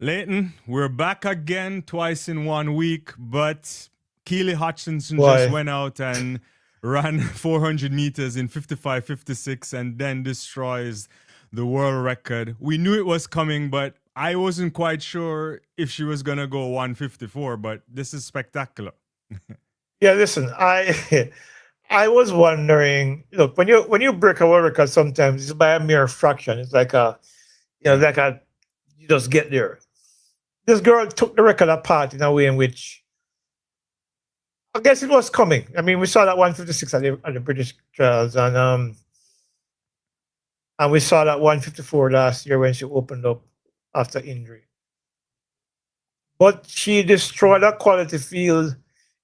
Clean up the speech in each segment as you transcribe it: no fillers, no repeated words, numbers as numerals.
Leighton, we're back again twice in 1 week, but Keely Hutchinson Why? just went out and ran 400 meters in 55:56 and then destroys the world record. We knew it was coming, but I wasn't quite sure if she was going to go 154, but this is spectacular. Yeah, listen, I was wondering, look, when you break a world record sometimes it's by a mere fraction. It's like you just get there. This girl took the record apart in a way in which I guess it was coming. I mean, we saw that 156 at the British trials, and we saw that 154 last year when she opened up after injury. But she destroyed a quality field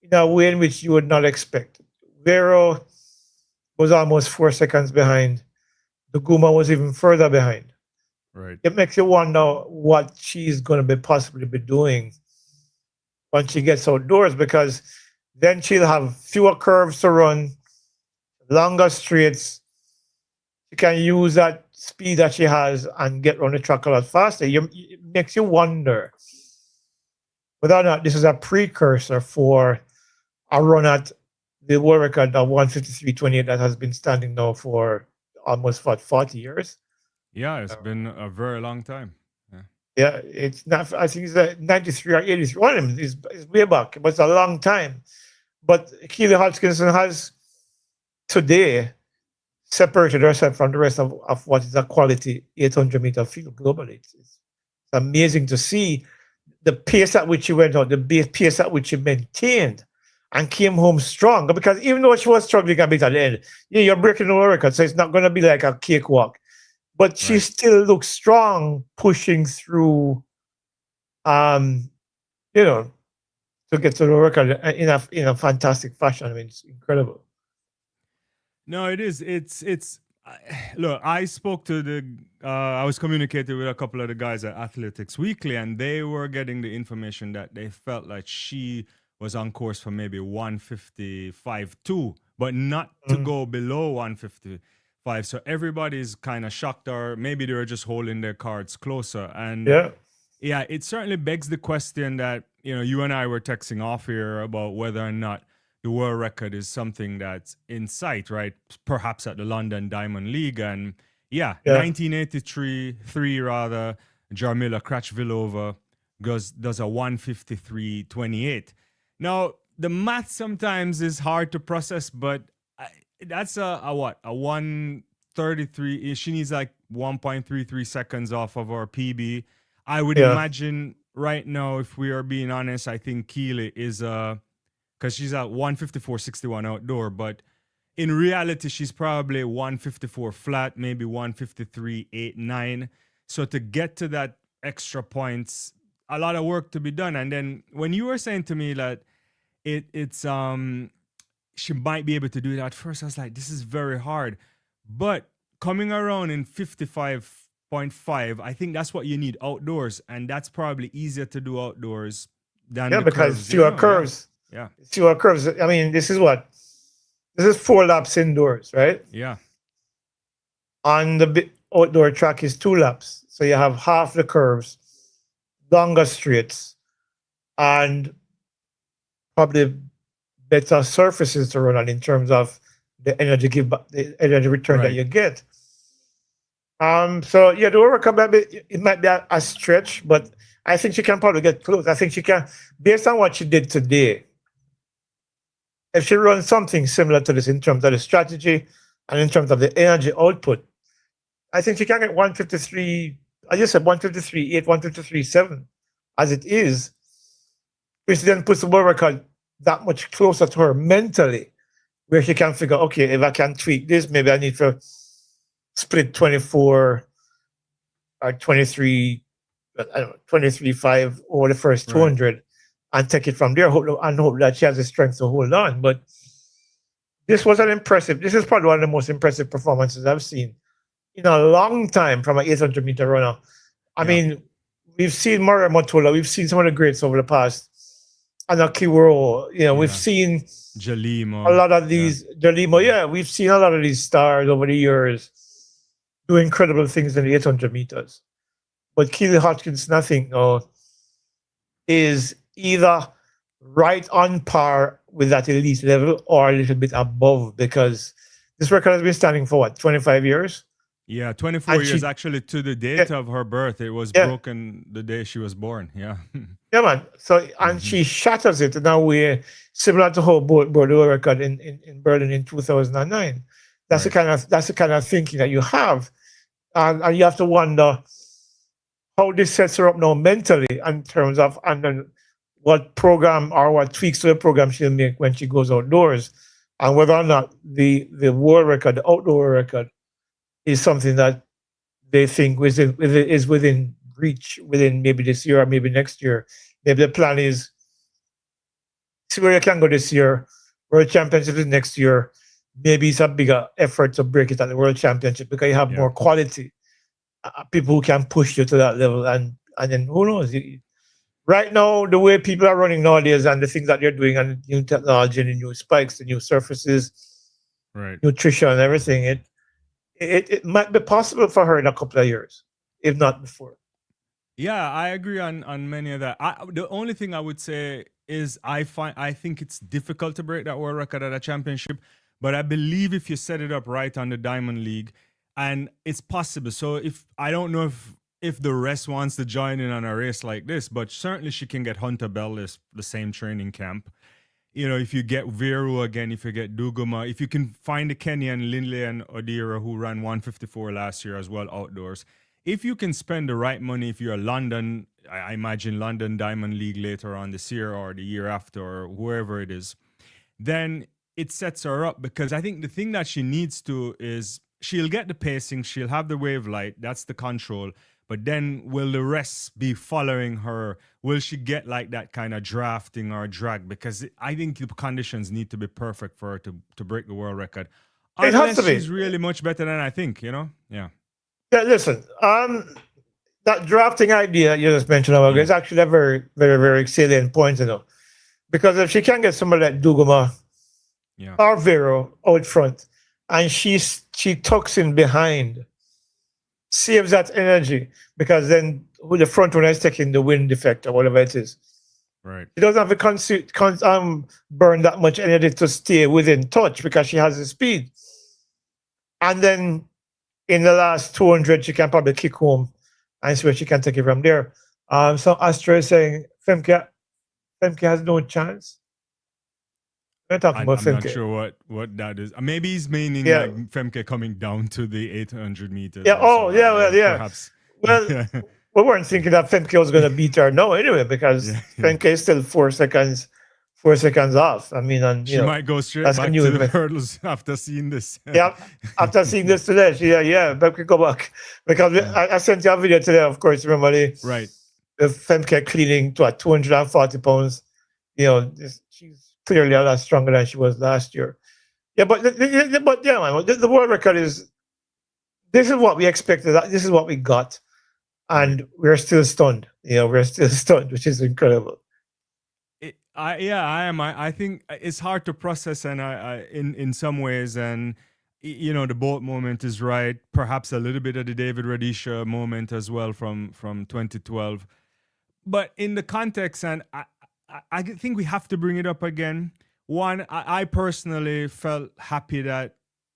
in a way in which you would not expect. Vero was almost 4 seconds behind. The Guma was even further behind. Right. It makes you wonder what she's going to possibly be doing when she gets outdoors, because then she'll have fewer curves to run, longer straights. She can use that speed that she has and get around the track a lot faster. It makes you wonder whether or not this is a precursor for a run at the world record of 153.28 that has been standing now for almost 40 years. Yeah, it's been a very long time. Yeah, it's not. I think it's 93 or 83. One of them is way back, but it's a long time. But Keely Hutchinson has today separated herself from the rest of what is a quality 800-meter field globally. It's amazing to see the pace at which she went out, the pace at which she maintained and came home strong. Because even though she was struggling a bit at the end, you're breaking the world record, so it's not going to be like a cakewalk. But she still looks strong, pushing through, to get to the record in a fantastic fashion. I mean, it's incredible. No, it is. It's. Look, I spoke to I was communicating with a couple of the guys at Athletics Weekly, and they were getting the information that they felt like she was on course for maybe 155.2, but not to go below 155. So everybody's kind of shocked, or maybe they're just holding their cards closer. And yeah, it certainly begs the question that, you and I were texting off here about whether or not the world record is something that's in sight, right? Perhaps at the London Diamond League. And 1983, Jarmila Krachvilova does a 153.28. Now, the math sometimes is hard to process, but that's a 133. She needs like 1.33 seconds off of our PB. I would imagine right now, if we are being honest, I think Keely is because she's at 154.61 outdoor, but in reality, she's probably 154 flat, maybe 153.89. So to get to that extra points, a lot of work to be done. And then when you were saying to me that it's she might be able to do that, at first I was like, this is very hard. But coming around in 55.5, I think that's what you need outdoors, and that's probably easier to do outdoors than because fewer curves. Yeah. Fewer curves. I mean, this is 4 laps indoors, right? Yeah. On the outdoor track is 2 laps. So you have half the curves, longer straights, and probably better surfaces to run on in terms of the energy return that you get. So the world record it might be a stretch, but I think she can probably get close. I think she can, based on what she did today. If she runs something similar to this in terms of the strategy and in terms of the energy output, I think she can get 153. I just said 153.8, 153.7, as it is, which then puts the world record that much closer to her mentally, where she can figure, okay, if I can tweak this, maybe I need to split 24 or 23, I don't know, 23.5 over the first 200 and take it from there and hope that she has the strength to hold on. But this was this is probably one of the most impressive performances I've seen in a long time from an 800-meter runner. I mean, we've seen Maria Motola, we've seen some of the greats over the past, Anakiro, we've seen Jalimo. A lot of these, Jalimo, we've seen a lot of these stars over the years do incredible things in the 800 meters. But Keely Hodgkinson, I think, is either right on par with that elite level or a little bit above, because this record has been standing for what, 25 years? Yeah, 24 And years she, actually to the date of her birth. It was yeah, broken the day she was born. Yeah. yeah, man. So, and she shatters it in a way similar to how Bordeaux record in Berlin in 2009. That's Right. the kind of thinking that you have, and you have to wonder how this sets her up now mentally in terms of, and then what program or what tweaks to the program she'll make when she goes outdoors, and whether or not the world record, the outdoor record, is something that they think is within reach within maybe this year or maybe next year. Maybe the plan is see where you can go this year. World Championship is next year. Maybe it's a bigger effort to break it at the World Championship because you have more quality, people who can push you to that level, and then who knows? Right now, the way people are running nowadays and the things that they're doing and new technology and the new spikes, the new surfaces, Right. nutrition and everything, it might be possible for her in a couple of years, if not before. Yeah, I agree on many of that. The only thing I would say is I think it's difficult to break that world record at a championship, but I believe if you set it up right on the Diamond League, and it's possible. So if I don't know if the rest wants to join in on a race like this, but certainly she can get Hunter Bellis the same training camp. You know, if you get Veru again, if you get Duguma, if you can find the Kenyan Lindley and Odira who ran 154 last year as well outdoors. If you can spend the right money, if you're London, I imagine London Diamond League later on this year or the year after or whoever it is, then it sets her up, because I think the thing that she needs to is she'll get the pacing, she'll have the wave light, that's the control, but then will the rest be following her? Will she get like that kind of drafting or drag? Because I think the conditions need to be perfect for her to break the world record. It has to Unless be. she's really much better than I think, you know? Yeah. Yeah, listen, that drafting idea you just mentioned about is actually a very, very, very salient point, because if she can get somebody like Duguma or Vero out front, and she tucks in behind, saves that energy, because then the front runner is taking the wind effect or whatever it is. Right. She doesn't have to burn that much energy to stay within touch because she has the speed. And then in the last 200, she can probably kick home and see where she can take it from there. So Astra is saying Femke has no chance. We're talking about Femke. I'm not sure what that is. Maybe he's meaning like Femke coming down to the 800 meters. Yeah. Oh, yeah. Well, yeah. Perhaps. Well, we weren't thinking that Femke was going to beat her. No, anyway, because Femke is still 4 seconds off. I mean, and she might go straight back to the hurdles after seeing this. Yeah, after seeing this today, but we go back because I sent you a video today. Of course, remember the Femke cleaning to 240 pounds. You know, she's clearly a lot stronger than she was last year. Yeah, but man, the world record is. This is what we expected. This is what we got, and we're still stunned. We're still stunned, which is incredible. I am. I think it's hard to process, and in some ways, and the boat moment is right. Perhaps a little bit of the David Radisha moment as well from 2012, but in the context, and I think we have to bring it up again. One, I personally felt happy that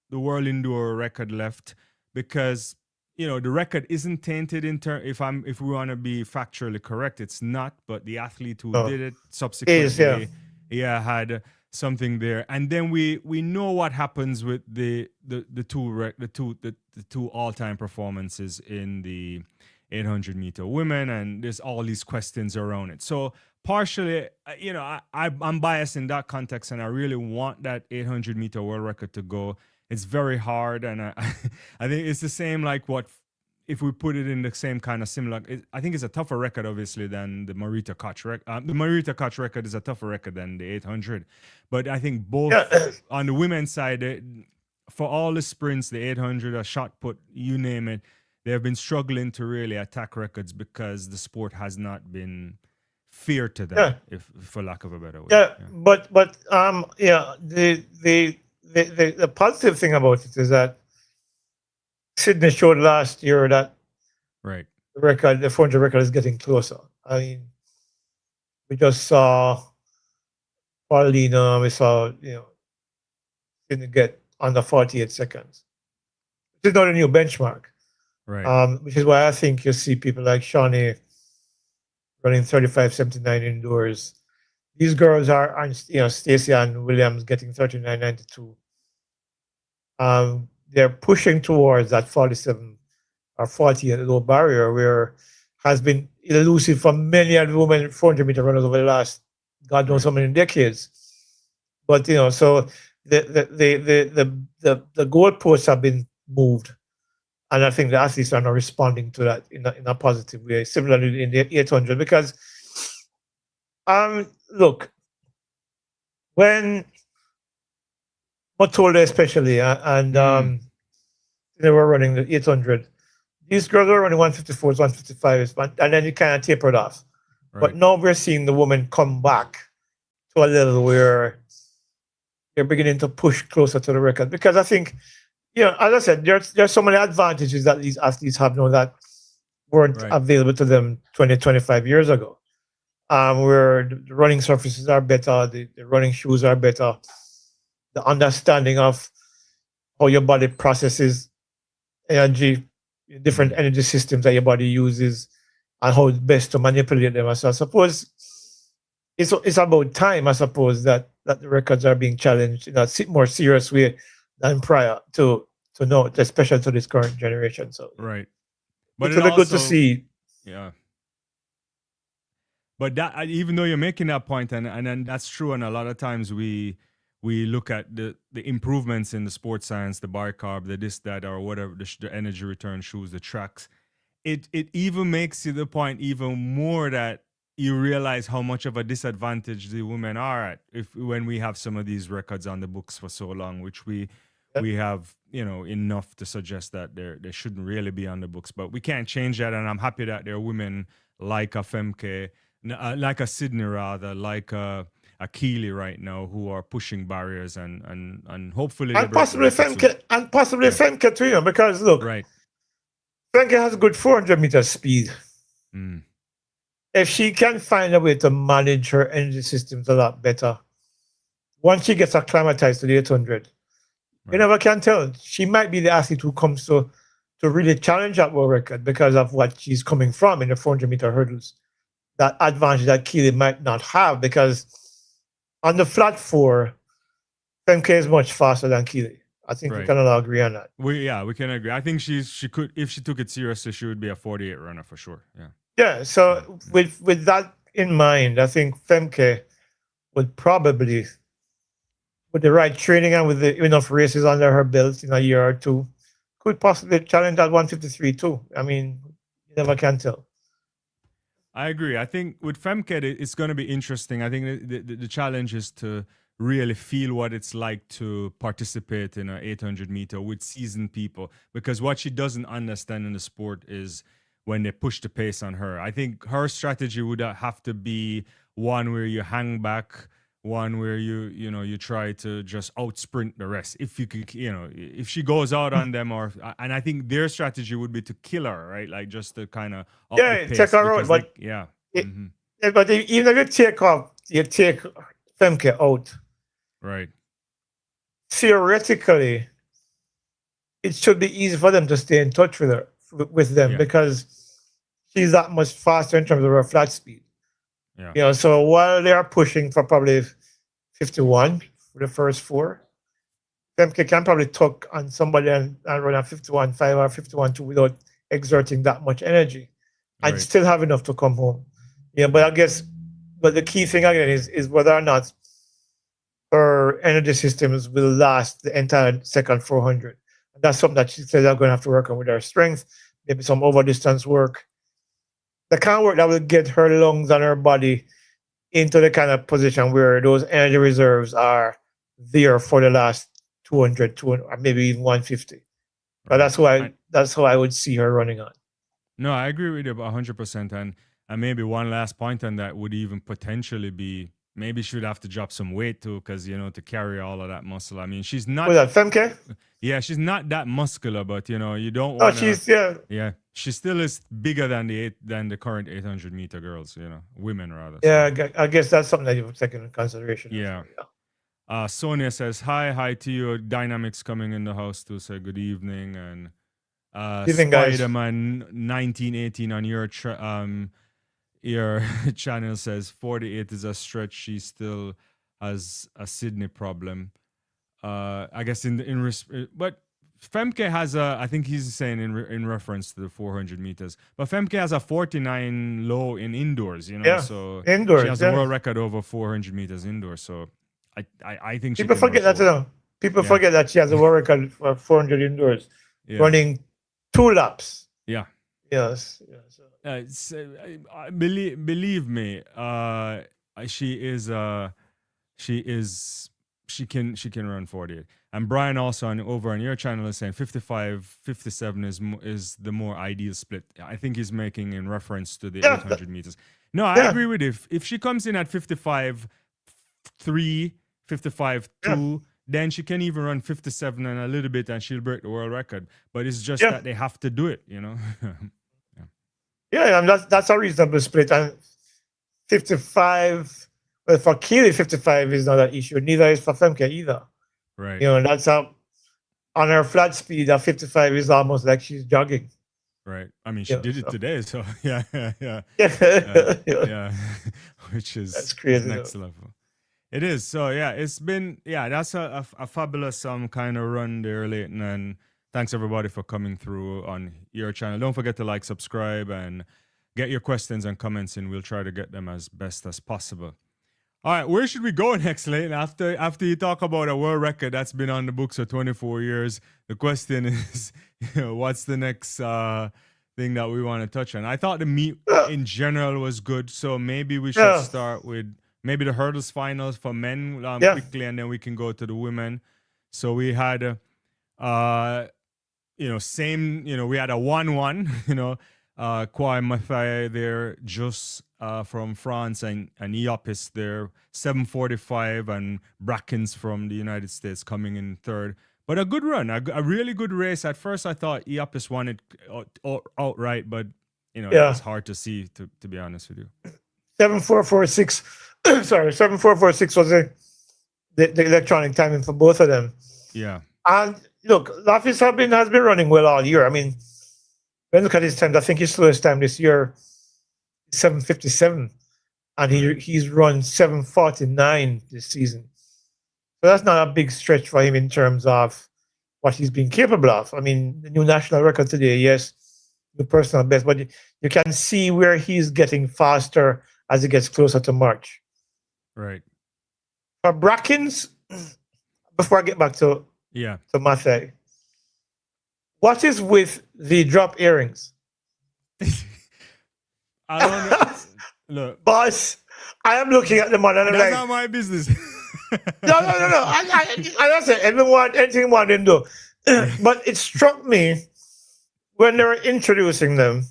the world indoor record left, because the record isn't tainted in if we want to be factually correct, it's not. But the athlete who did it subsequently, had something there. And then we know what happens with the two all-time performances in the 800 meter women, and there's all these questions around it. So partially, I'm biased in that context, and I really want that 800 meter world record to go. It's very hard, and I think it's the same like what if we put it in the same kind of similar. I think it's a tougher record, obviously, than the Marita Koch record. The Marita Koch record is a tougher record than the 800, but I think both on the women's side, for all the sprints, the 800, a shot put, you name it, they have been struggling to really attack records because the sport has not been fair to them, if for lack of a better way. But the positive thing about it is that Sydney showed last year that the 400 record is getting closer. I mean, we just saw Paulina, we saw, didn't get under 48 seconds. This is not a new benchmark. Right. Which is why I think you see people like Shawnee running 35.79 indoors. These girls are Stacey and Williams getting 39.92. They're pushing towards that 47 or 48 low barrier, where has been elusive for many of the women 400-meter runners over the last God knows how many decades. But so the goalposts have been moved, and I think the athletes are now responding to that in a positive way. Similarly in the 800, because look, when Motolda especially and they were running the 800, these girls were running 154s, 155s, and then it kind of tapered off. Right. But now we're seeing the women come back to a level where they're beginning to push closer to the record. Because I think, as I said, there's so many advantages that these athletes have now that weren't available to them 20, 25 years ago. Where the running surfaces are better, the running shoes are better, the understanding of how your body processes energy, different energy systems that your body uses, and how it's best to manipulate them. So I suppose it's about time, I suppose, that the records are being challenged in a more serious way than prior to know, especially to this current generation. So but it's really good to see. Yeah. But that, even though you're making that point, and that's true, and a lot of times we look at the improvements in the sports science, the bicarb, the this, that, or whatever, the energy return shoes, the tracks. It even makes you the point even more that you realize how much of a disadvantage the women are at when we have some of these records on the books for so long, which we have enough to suggest that they shouldn't really be on the books. But we can't change that, and I'm happy that there are women like a Femke, like a Sydney rather, like a Keely right now, who are pushing barriers and hopefully and possibly Femke too, because look, Femke has good 400-meter speed. If she can find a way to manage her energy systems a lot better, once she gets acclimatized to the 800, you never can tell. She might be the athlete who comes to really challenge that world record because of what she's coming from in the 400-meter hurdles. That advantage that Keely might not have, because on the flat 4, Femke is much faster than Keely. I think we can all agree on that. We can agree. I think she could, if she took it seriously, she would be a 48 runner for sure. Yeah. So with that in mind, I think Femke would probably, with the right training and with enough races under her belt in a year or two, could possibly challenge that 153 too. I mean, you never can tell. I agree. I think with Femke, it's going to be interesting. I think the challenge is to really feel what it's like to participate in an 800 meter with seasoned people, because what she doesn't understand in the sport is when they push the pace on her. I think her strategy would have to be one where you hang back, one where you try to just out sprint the rest. If you could, if she goes out on them, and I think their strategy would be to kill her, right? Like just to kind of take her out. But but even if you take Femke out, right? Theoretically, it should be easy for them to stay in touch with them because she's that much faster in terms of her flat speed. So while they are pushing for probably 51 for the first 4, Femke can probably tuck on somebody and run a 51.5 or 51.2 without exerting that much energy and still have enough to come home. But I guess, the key thing again is whether or not her energy systems will last the entire second 400. And that's something that she says they're going to have to work on with her strength, maybe some over distance work. The kind of work that will get her lungs and her body into the kind of position where those energy reserves are there for the last 200, or maybe even 150. But that's how I would see her running on. No, I agree with you about 100%. And maybe one last point on that would even potentially be maybe she would have to drop some weight too, because to carry all of that muscle. I mean, she's not. Was that Femke? Yeah, she's not that muscular, but you don't Oh, want to. she's yeah. Yeah, she still is bigger than the current 800-meter girls. Women rather. Yeah, I guess that's something that you've taken into consideration. Yeah. Sonia says hi to you. Dynamics coming in the house to say good evening, and Evening, guys. Spider-Man 1918 on your channel says 48 is a stretch. She still has a Sydney problem. I guess but Femke has I think he's saying in reference to the 400 meters, but Femke has a 49 low in indoors, so indoors, she has a world record over 400 meters indoors. So I think people forget that too. People forget that she has a world record for 400 indoors, running 2 laps. Yeah. Yes. Believe me, she can run 48. And Brian also over on your channel is saying 55, 57 is the more ideal split. I think he's making in reference to the 800 meters. No, I agree with it. If she comes in at 55, 3, 55, 2, then she can even run 57 and a little bit, and she'll break the world record. But it's just that they have to do it, Yeah, and that's a reasonable split. And 55, well, for Keely, 55 is not an issue. Neither is for Femke either. Right. That's on her flat speed, at 55 is almost like she's jogging. Right. I mean, she did it today, so yeah. Which is that's crazy, next level. It is. So it's been that's a fabulous kind of run there, Leighton, and thanks everybody for coming through on your channel. Don't forget to like, subscribe, and get your questions and comments in. We'll try to get them as best as possible. All right, where should we go next, Leighton? After you talk about a world record that's been on the books for 24 years, the question is, what's the next thing that we want to touch on? I thought the meet in general was good, so maybe we should start with maybe the hurdles finals for men quickly, and then we can go to the women. So we had, we had a 1-1, Kwai Mathai there, just from France, and Iopis there, 7:45, and Brackens from the United States coming in third. But a good run, a really good race. At first, I thought Iopis won it outright, but it's hard to see, to be honest with you. 7:446. Sorry, 7:446 was the electronic timing for both of them. Yeah. And look, Lafis has been running well all year. I mean, when you look at his times, I think his slowest time this year is 7:57, and he's run 7:49 this season. So that's not a big stretch for him in terms of what he's been capable of. I mean, the new national record today, yes, the personal best, but you can see where he's getting faster as he gets closer to March. Right. For Brackens, before I get back to Mathai, what is with the drop earrings? I don't know. Look, boss, I am looking at them and I'm that's not my business. No. I said anything one didn't do. But it struck me when they were introducing them,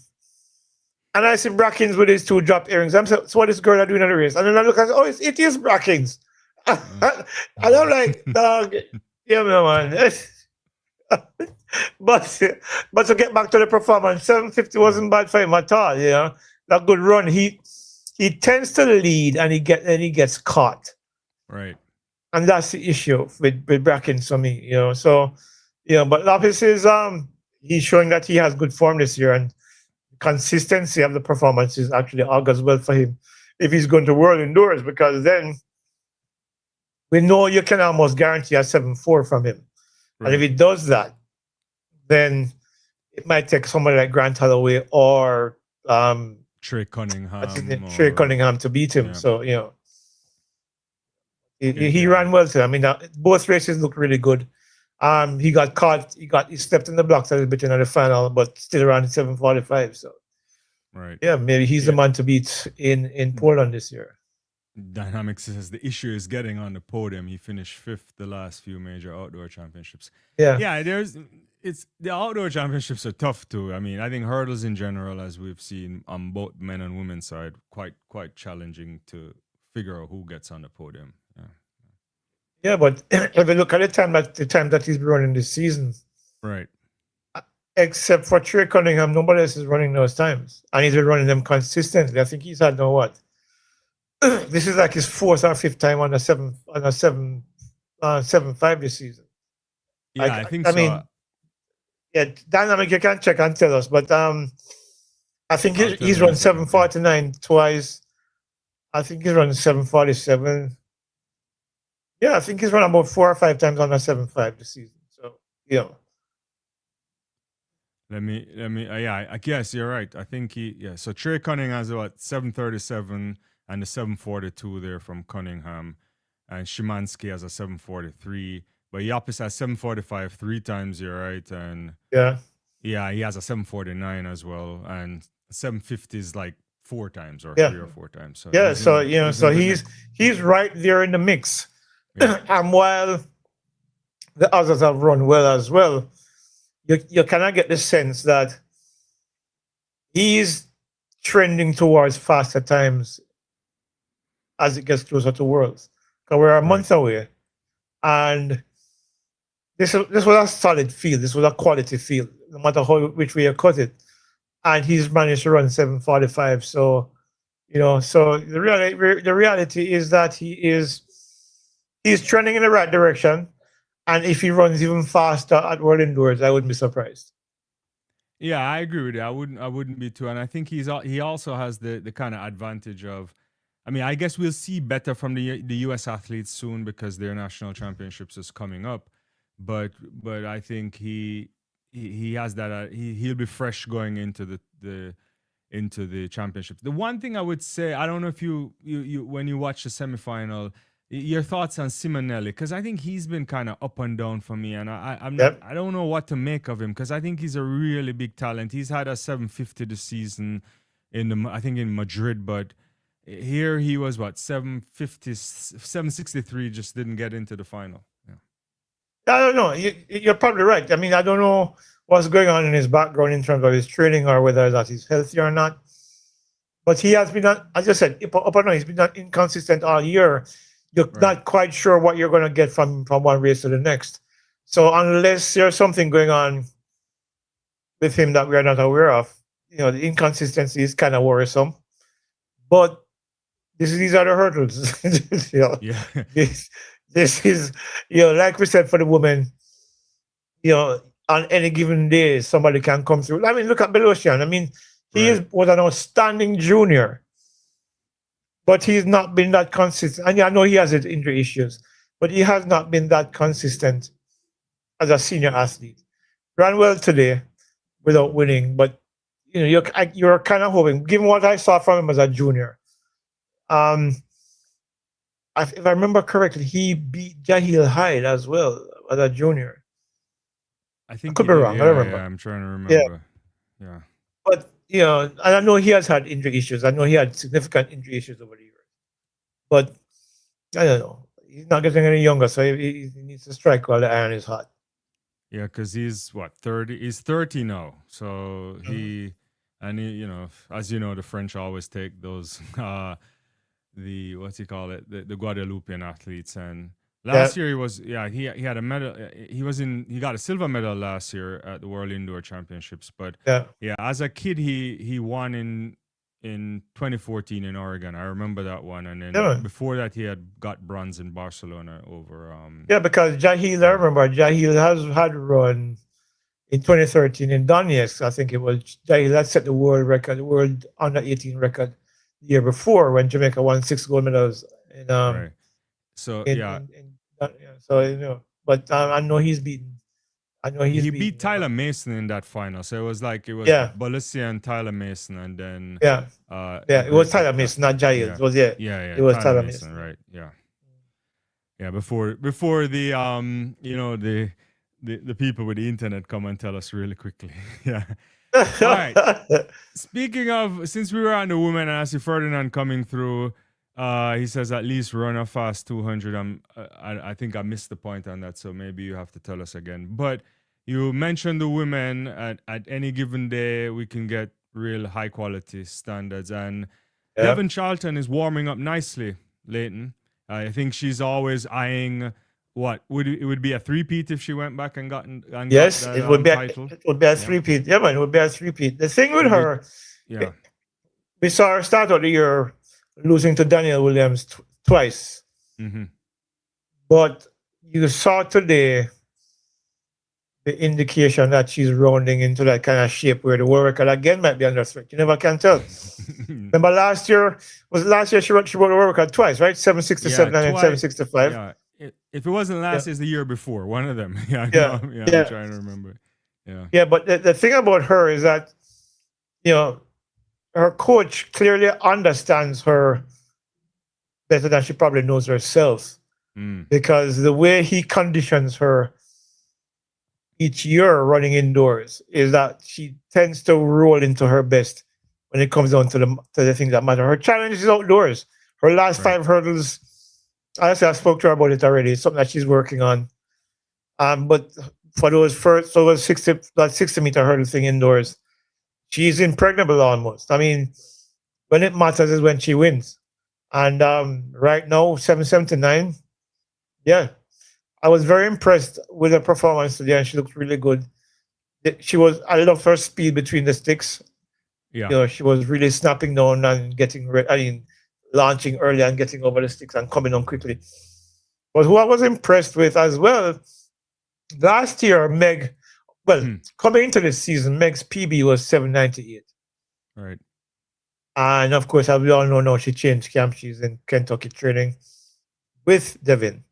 and I see Brackens with his 2 drop earrings. I'm saying, so what is girl are doing at the race? And then I look and say, oh, it is Brackens. And I'm like, dog, yeah, man. But to get back to the performance, 750 wasn't bad for him at all. That good run. He tends to lead, and he gets caught. Right. And that's the issue with Brackens for me. So but Lapis is he's showing that he has good form this year, and consistency of the performances actually augurs well for him if he's going to World Indoors, because then we know you can almost guarantee a 7.4 from him. Right. And if he does that, then it might take somebody like Grant Holloway or Trey Cunningham to beat him. Yeah. So he ran well too. I mean, both races look really good. He got caught. He stepped in the blocks a little bit in the final, but still around 7:45. So, right. Yeah, maybe he's the man to beat in Poland this year. Dynamics says the issue is getting on the podium. He finished 5th the last few major outdoor championships. Yeah. The outdoor championships are tough too. I mean, I think hurdles in general, as we've seen on both men and women's side, quite challenging to figure out who gets on the podium. Yeah. Yeah, but if you look at the time that he's running this season, Right. except for Trey Cunningham, nobody else is running those times, and he's been running them consistently. I think he's had this is like his fourth or fifth time on a 7.5 this season. Yeah, I think I so. mean, yeah, dynamic. You can check and tell us, but I think he's run 7:49 twice. I think he's run 7:47. Yeah, I think he's run about 4 or 5 times on a 7.5 this season. So yeah. Let me. Yeah, I guess you're right. I think So Trey Cunningham has about 7:37 and the 7:42 there from Cunningham, and Szymanski has a 7:43. But Yapis has 7:45 3 times. You're right, and yeah, he has a 7:49 as well, and 7:50 is like 4 times or 3 or 4 times. So yeah, so he's right there in the mix. Yeah. And while the others have run well as well, you cannot get the sense that he's trending towards faster times as it gets closer to Worlds. Because we're a month away, and this was a solid field. This was a quality field, no matter which way you cut it. And he's managed to run 7:45. So, so the reality is that he's trending in the right direction. And if he runs even faster at World Indoors, I wouldn't be surprised. Yeah, I agree with you. I wouldn't be too. And I think he also has the kind of advantage of, I mean, I guess we'll see better from the US athletes soon because their national championships is coming up. But I think he has that. He'll be fresh going into the championships. The one thing I would say, I don't know if you when you watch the semifinal, your thoughts on Simonelli, because I think he's been kind of up and down for me, and I don't know what to make of him because I think he's a really big talent. He's had a 750 this season I think in Madrid, but here he was 763, just didn't get into the final. Yeah. I don't know. You're probably right. I mean, I don't know what's going on in his background in terms of his training or whether that he's healthy or not. But he has been, as I said, up and down. He's been inconsistent all year. You're not quite sure what you're going to get from one race to the next. So unless there's something going on with him that we are not aware of, the inconsistency is kind of worrisome. But these are the hurdles. Yeah. This is, like we said for the women, on any given day, somebody can come through. I mean, look at Belosian. I mean, he was an outstanding junior. But he's not been that consistent. And I know he has his injury issues, but he has not been that consistent as a senior athlete. Ran well today without winning, but you're kind of hoping, given what I saw from him as a junior. If I remember correctly, he beat Jahil Hyde as well as a junior. I think I could be wrong. I don't remember. Yeah, I'm trying to remember. Yeah. But and I know he has had injury issues. I know he had significant injury issues over the years. But I don't know. He's not getting any younger, so he needs to strike while the iron is hot. Yeah, because he's 30? He's 30 now. So he, as you know, the French always take those the Guadeloupean athletes, and last year he had a medal. He got a silver medal last year at the World Indoor Championships. But as a kid he won in 2014 in Oregon. I remember that one, and then before that he had got bronze in Barcelona over. Because Jahil, I remember Jahil has had run in 2013 in Donetsk. I think it was Jahil that set the world record, the world under 18 record the year before when Jamaica won 6 gold medals. So but I know he's beaten. He beat Tyler Mason in that final. So it was Bolessia and Tyler Mason, and then it was Tyler Mason, not Jahil. It was Tyler Mason, right? Yeah. Before the the people with the internet come and tell us really quickly. Yeah. All right. Speaking of, since we were on the women, and I see Ferdinand coming through. He says at least run a fast 200. I think I missed the point on that, so maybe you have to tell us again. But you mentioned the women at any given day we can get real high quality standards, and Devynne Charlton is warming up nicely. Leighton. I think she's always eyeing what would be a three-peat if she went back and got Yes, that it would be title. it would be a Yeah. three-peat. Yeah, man, it would be a three-peat. The thing with Would be- her, Yeah. we saw her start out the year losing to Daniel Williams twice. Mm-hmm. But you saw today the indication that she's rounding into that kind of shape where the world record again might be under threat. You never can tell. Remember last year she wrote the world record twice, right? 767 and then 765. Yeah. If it wasn't last, it's the year before. One of them. Yeah. Yeah. I'm trying to remember. Yeah. Yeah, but the thing about her is that, her coach clearly understands her better than she probably knows herself. Because the way he conditions her each year running indoors is that she tends to roll into her best when it comes down to the things that matter. Her challenge is outdoors. Her last 5 hurdles, honestly, I spoke to her about it already. It's something that she's working on. But for those 60-meter hurdle thing indoors, she's impregnable almost. I mean, when it matters is when she wins. And right now, 779. Yeah, I was very impressed with her performance today, and she looked really good. I love her speed between the sticks. Yeah, She was really snapping down and getting ready. I mean, launching early and getting over the sticks and coming on quickly. But who I was impressed with as well, last year, coming into this season, Meg's PB was 798. Right. And of course, as we all know now, she changed camp. She's in Kentucky training with Devynne,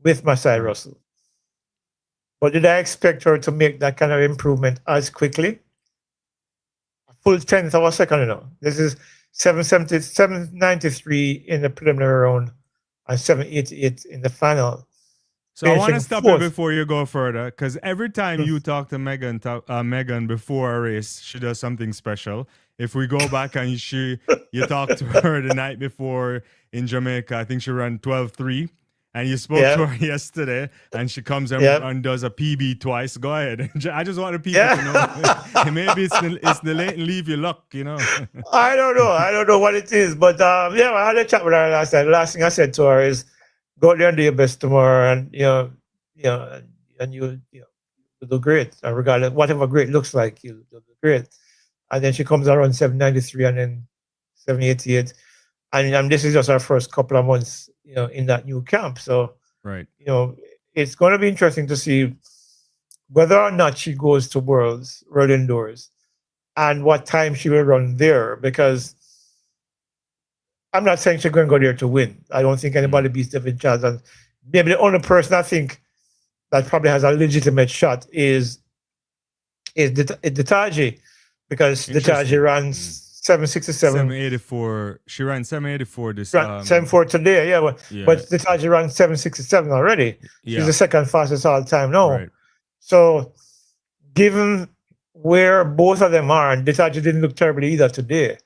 with Masai Russell. But did I expect her to make that kind of improvement as quickly? A full 10th of a second, This is 793 in the preliminary round and 788 in the final. So I want to stop you before you go further, because every time you talk to Megan before a race, she does something special. If we go back and you talk to her the night before in Jamaica, I think she ran 12:3, and you spoke to her yesterday, and she comes and does a PB twice. Go ahead. I just want the people to know. Maybe it's the Leighton Levy luck, I don't know. I don't know what it is, but I had a chat with her last night. The last thing I said to her is, go out there and do your best tomorrow, and you'll do great. And regardless, whatever great looks like, you'll do great. And then she comes around 793 and then 788, and this is just our first couple of months, in that new camp. So, it's going to be interesting to see whether or not she goes to World Indoors, and what time she will run there. Because I'm not saying she's going to go there to win. I don't think anybody beats Devynne Charles. And maybe the only person I think that probably has a legitimate shot is Detaji, because Detaji runs 767. 784. She ran 784 this 784 today, but Detaji ran 767 already. Yeah. She's the second fastest all time now. Right. So given where both of them are, and Detaji didn't look terribly either today.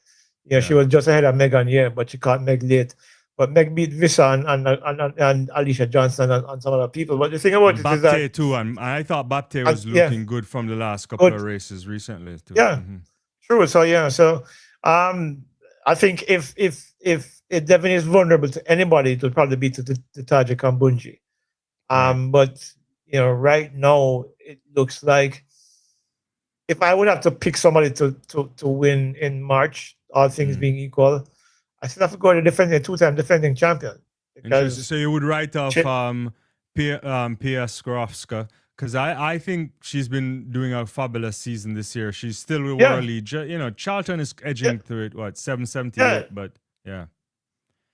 She was just ahead of Megan, but she caught Meg late. But Meg beat Visa and Alicia Johnson and some other people. But the thing about it is that too, and I thought Bapte was looking good from the last couple of races recently too. Yeah, true. So I think if Devynne is vulnerable to anybody, it would probably be to the Taji Kambunji. But right now it looks like if I would have to pick somebody to win in March, all things being equal, I still have to go to the two-time defending champion. So you would write off Pia Skrovska, because I think she's been doing a fabulous season this year. She's still with World League. Charlton is edging to it, 778, but yeah.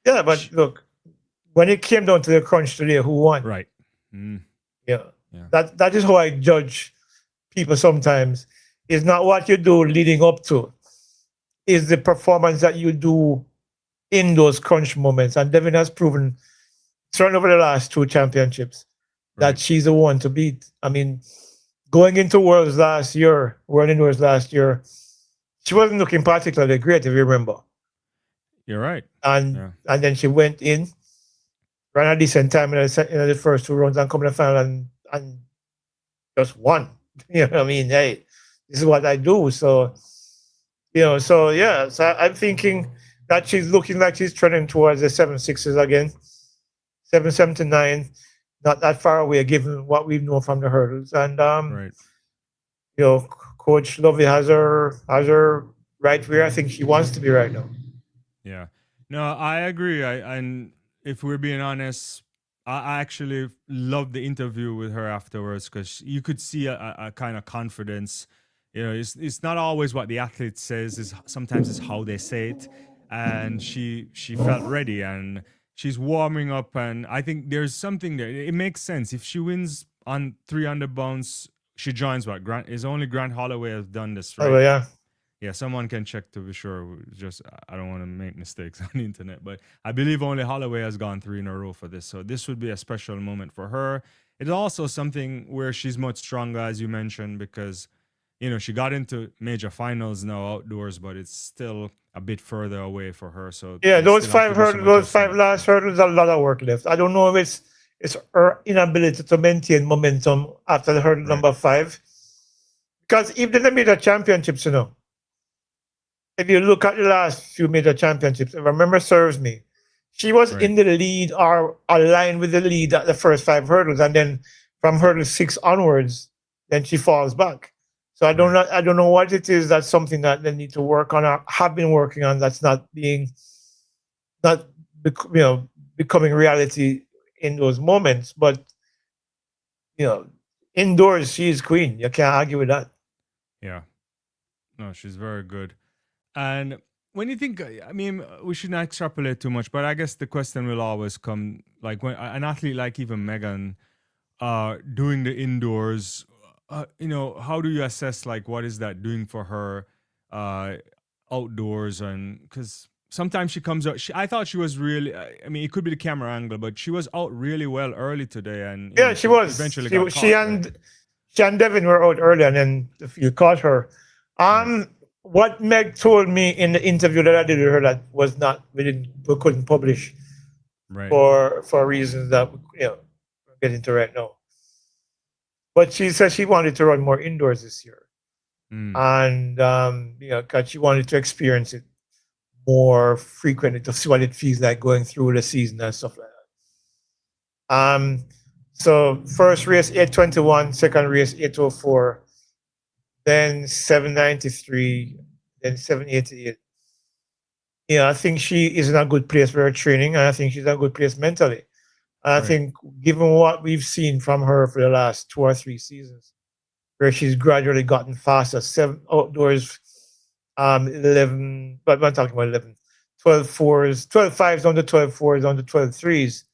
Yeah, but look, when it came down to the crunch today, who won? Right. Yeah. That is how I judge people sometimes. It's not what you do leading up to. Is the performance that you do in those crunch moments. And Devynne has proven, certainly over the last 2 championships, that she's the one to beat. I mean, going into World Indoors last year, she wasn't looking particularly great, if you remember. You're right. And then she went in, ran a decent time in the first 2 rounds, and come to the final and just won. You know what I mean? Hey, this is what I do. So I'm thinking that she's looking like she's trending towards the 7.6s again, 7.79, not that far away given what we know from the hurdles. And Right. Coach Levy has her right where I think she wants to be right now. Yeah. No, I agree. And if we're being honest, I actually loved the interview with her afterwards because you could see a kind of confidence. It's not always what the athlete says, is sometimes it's how they say it. And she felt ready and she's warming up. And I think there's something there. It makes sense. If she wins on 300 bounce, she joins what? Is only Grant Holloway has done this, right? Oh yeah. Yeah, someone can check to be sure. Just I don't want to make mistakes on the internet, but I believe only Holloway has gone 3 in a row for this. So this would be a special moment for her. It's also something where she's much stronger, as you mentioned, because she got into major finals now outdoors, but it's still a bit further away for her. So Yeah, they those still have to 5 do some hurdles, those 5 adjustment. last hurdles, a lot of work left. I don't know if it's her inability to maintain momentum after the hurdle Right. number 5, because even the major championships, if you look at the last few major championships, if I remember serves me, she was Right. in the lead or aligned with the lead at the first 5 hurdles, and then from hurdle 6 onwards, then she falls back. So I don't Right. know. I don't know what it is. That's something that they need to work on or have been working on. That's not becoming reality in those moments. But indoors she is queen. You can't argue with that. Yeah. No, she's very good. And when you think, I mean, we shouldn't extrapolate too much, but I guess the question will always come, like when an athlete like even Megan, doing the indoors, how do you assess like what is that doing for her, outdoors? And because sometimes she comes out, I thought she was really, I mean, it could be the camera angle, but she was out really well early today, and Yeah, she she was. eventually She got she caught, right? and Devynne were out early, and then you caught her. Right, What Meg told me in the interview that I did with her that was not we couldn't publish right, for reasons that we'll get into right now. But she said she wanted to run more indoors this year, mm, and because she wanted to experience it more frequently to see what it feels like going through the season and stuff like that. So first race 8:21, second race 8:04, then 7:93, then 7:88. I think she is in a good place for her training, and I think she's in a good place mentally. And I right, think, given what we've seen from her for the last 2 or 3 seasons, where she's gradually gotten faster, 7 outdoors, 11, but I'm talking about 11, 12 fours, 12 fives on the 12 fours, on the 12 threes.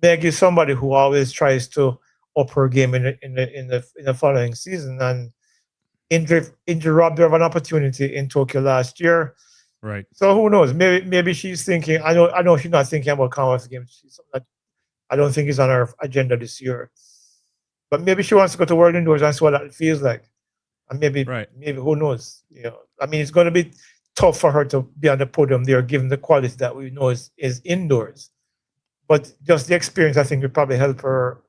Meg is somebody who always tries to up her game in the following season, and injury robbed her of an opportunity in Tokyo last year. right, So who knows? Maybe she's thinking. I know she's not thinking about Commonwealth Games. I don't think it's on her agenda this year. But maybe she wants to go to World Indoors and see what that feels like. And maybe right. maybe who knows? I mean, it's going to be tough for her to be on the podium there, given the quality that we know is indoors. But just the experience, I think, would probably help her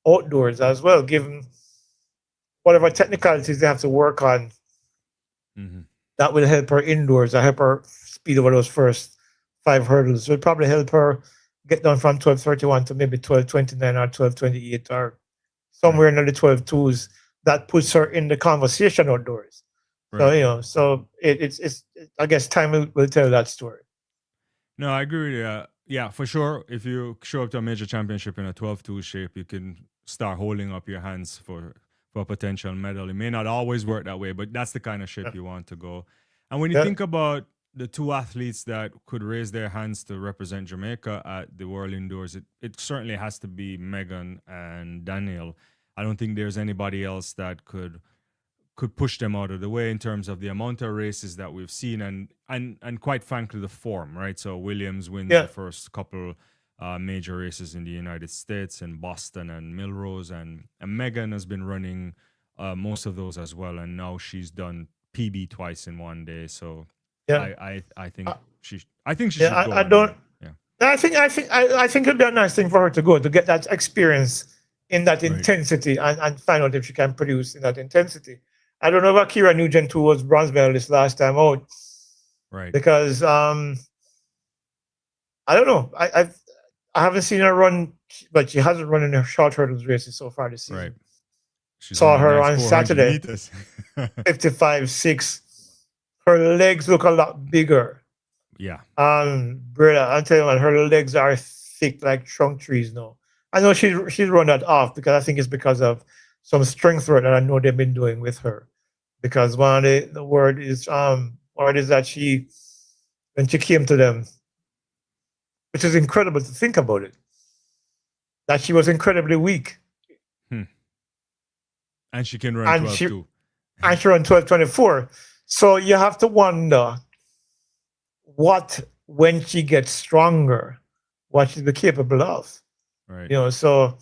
outdoors as well, given whatever technicalities they have to work on. Mm-hmm. That will help her indoors. I help her speed over those first 5 hurdles. It will probably help her get down from 12:31 to maybe 12:29 or 12:28 or somewhere in the 12:2s. That puts her in the conversation outdoors. Right. So it's I guess time will tell that story. No, I agree with you. Yeah, for sure. If you show up to a major championship in a 12-2 shape, you can start holding up your hands for a potential medal. It may not always work that way, but that's the kind of shape Yeah. you want to go. And when you Yeah. think about the 2 athletes that could raise their hands to represent Jamaica at the World Indoors, it certainly has to be Megan and Daniel. I don't think there's anybody else that could push them out of the way in terms of the amount of races that we've seen and quite frankly the form, right? So Williams wins Yeah. the first couple major races in the United States in Boston and Milrose, and Megan has been running most of those as well, and now she's done PB twice in one day. So Yeah. I think she Yeah. should go. I don't. Yeah, I think it'd be a nice thing for her to go to get that experience in that right, intensity and find out if she can produce in that intensity. I don't know about Kira Nugent, who was bronze medalist last time out. Right. because I don't know. I haven't seen her run, but she hasn't run in her short hurdles races so far this season. Right. She's Saw running her nice on 400 Saturday, meters. 55.6. Her legs look a lot bigger. Yeah. Brother, I'm telling you, man, her legs are thick like trunk trees now. I know she's run that off because I think it's because of some strength work that I know they've been doing with her. Because one of the word is that she, when she came to them, which is incredible to think about it, that she was incredibly weak. And she can run And 12 too. and she ran 12:24. So you have to wonder what, when she gets stronger, what she'll be capable of. Right. You know, so,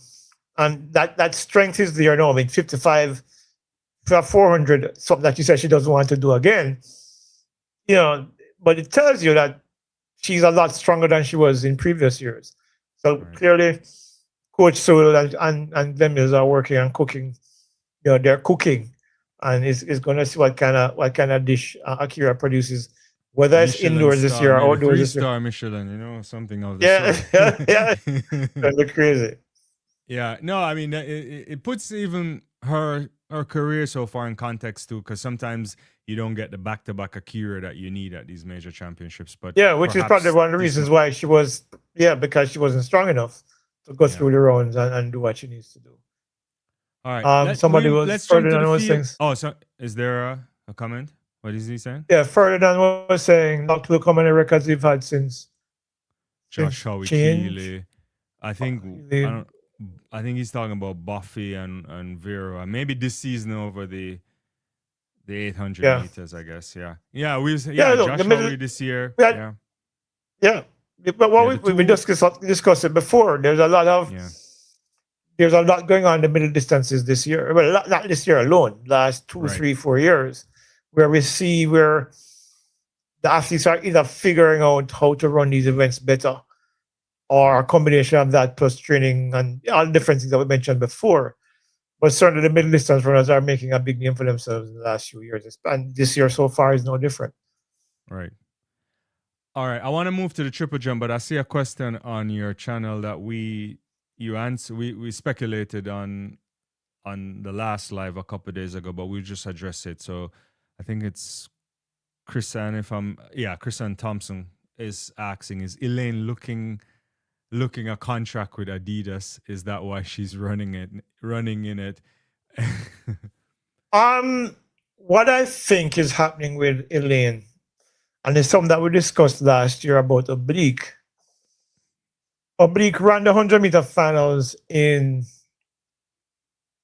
and that strength is there now. I mean, 55 for 400, something that she said she doesn't want to do again. You know, but it tells you that she's a lot stronger than she was in previous years. So Right. clearly, Coach Sewell and Glenn Mills are working on cooking. You know, they're cooking, and is going to see what kind of dish Akira produces, whether it's Michelin indoors this star, year or maybe outdoors this year. 3-star Michelin, you know, something of the Yeah, sort. yeah, that'd be crazy. Yeah, no, I mean it puts even her career so far in context too, because sometimes you don't get the back-to-back Akira that you need at these major championships. But Yeah, which is probably perhaps one of the this reasons one- why she was, because she wasn't strong enough to go Yeah. through the rounds and do what she needs to do. All right, Somebody was let's jump to Ferdinand the was field. saying. Oh, so is there a comment? What is he saying? Yeah, Ferdinand was saying not to look how many records we've had since Josh Howie change. Keely. I think They- I think he's talking about Buffy and Vera. Maybe this season over the 800 Yeah. meters, I guess. Yeah. Yeah, look, the Josh middle- Howie this year. we had- Yeah. Yeah, but what Yeah, the we discussed it before. There's a lot going on in the middle distances this year. Well, not this year alone. Last 2, Right. 3, 4 years, where we see where the athletes are either figuring out how to run these events better, or a combination of that plus training and all the different things that we mentioned before. But certainly the middle distance runners are making a big name for themselves in the last few years. And this year so far is no different. Right. All right. I want to move to the triple jump, but I see a question on your channel that we speculated on the last live a couple of days ago, but we just addressed it. So I think it's Chrisanne Thompson is asking, is Elaine looking a contract with Adidas? Is that why she's running in it? What I think is happening with Elaine, and it's something that we discussed last year about Oblique. Oblique ran the 100-meter finals in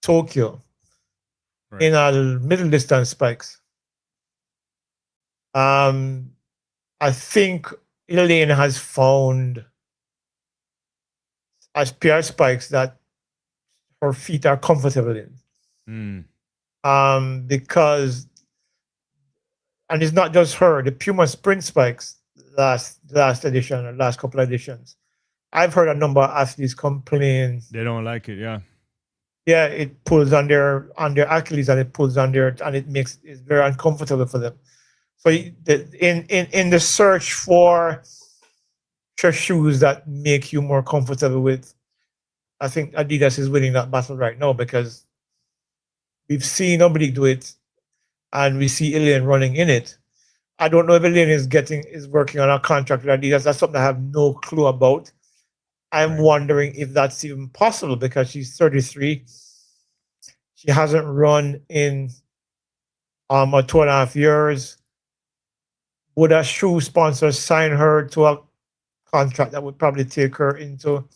Tokyo in our middle distance spikes. I think Elaine has found as pair spikes that her feet are comfortable in. Because, and it's not just her, the Puma Sprint spikes last edition or last couple of editions. I've heard a number of athletes complain. They don't like it, yeah. Yeah, it pulls on their Achilles and it pulls on their, and it's very uncomfortable for them. So in the search for shoes that make you more comfortable with, I think Adidas is winning that battle right now, because we've seen nobody do it, and we see Elaine running in it. I don't know if Elaine is working on a contract with Adidas. That's something I have no clue about. I'm wondering if that's even possible, because she's 33. She hasn't run in 2.5 years. Would a shoe sponsor sign her to a contract that would probably take her into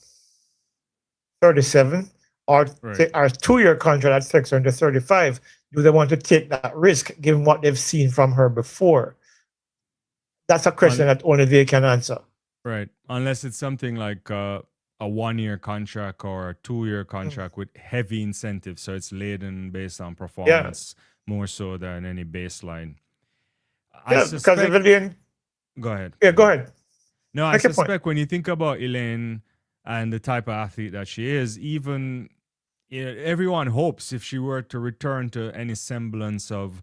37, or a 2-year contract that takes her into 35? Do they want to take that risk given what they've seen from her before? That's a question that only they can answer. Right. Unless it's something like a 1-year contract or a 2-year contract with heavy incentives. So it's laden based on performance more so than any baseline. Yeah, because if Elaine... Go ahead. Yeah, go ahead. No, I suspect when you think about Elaine and the type of athlete that she is, even everyone hopes if she were to return to any semblance of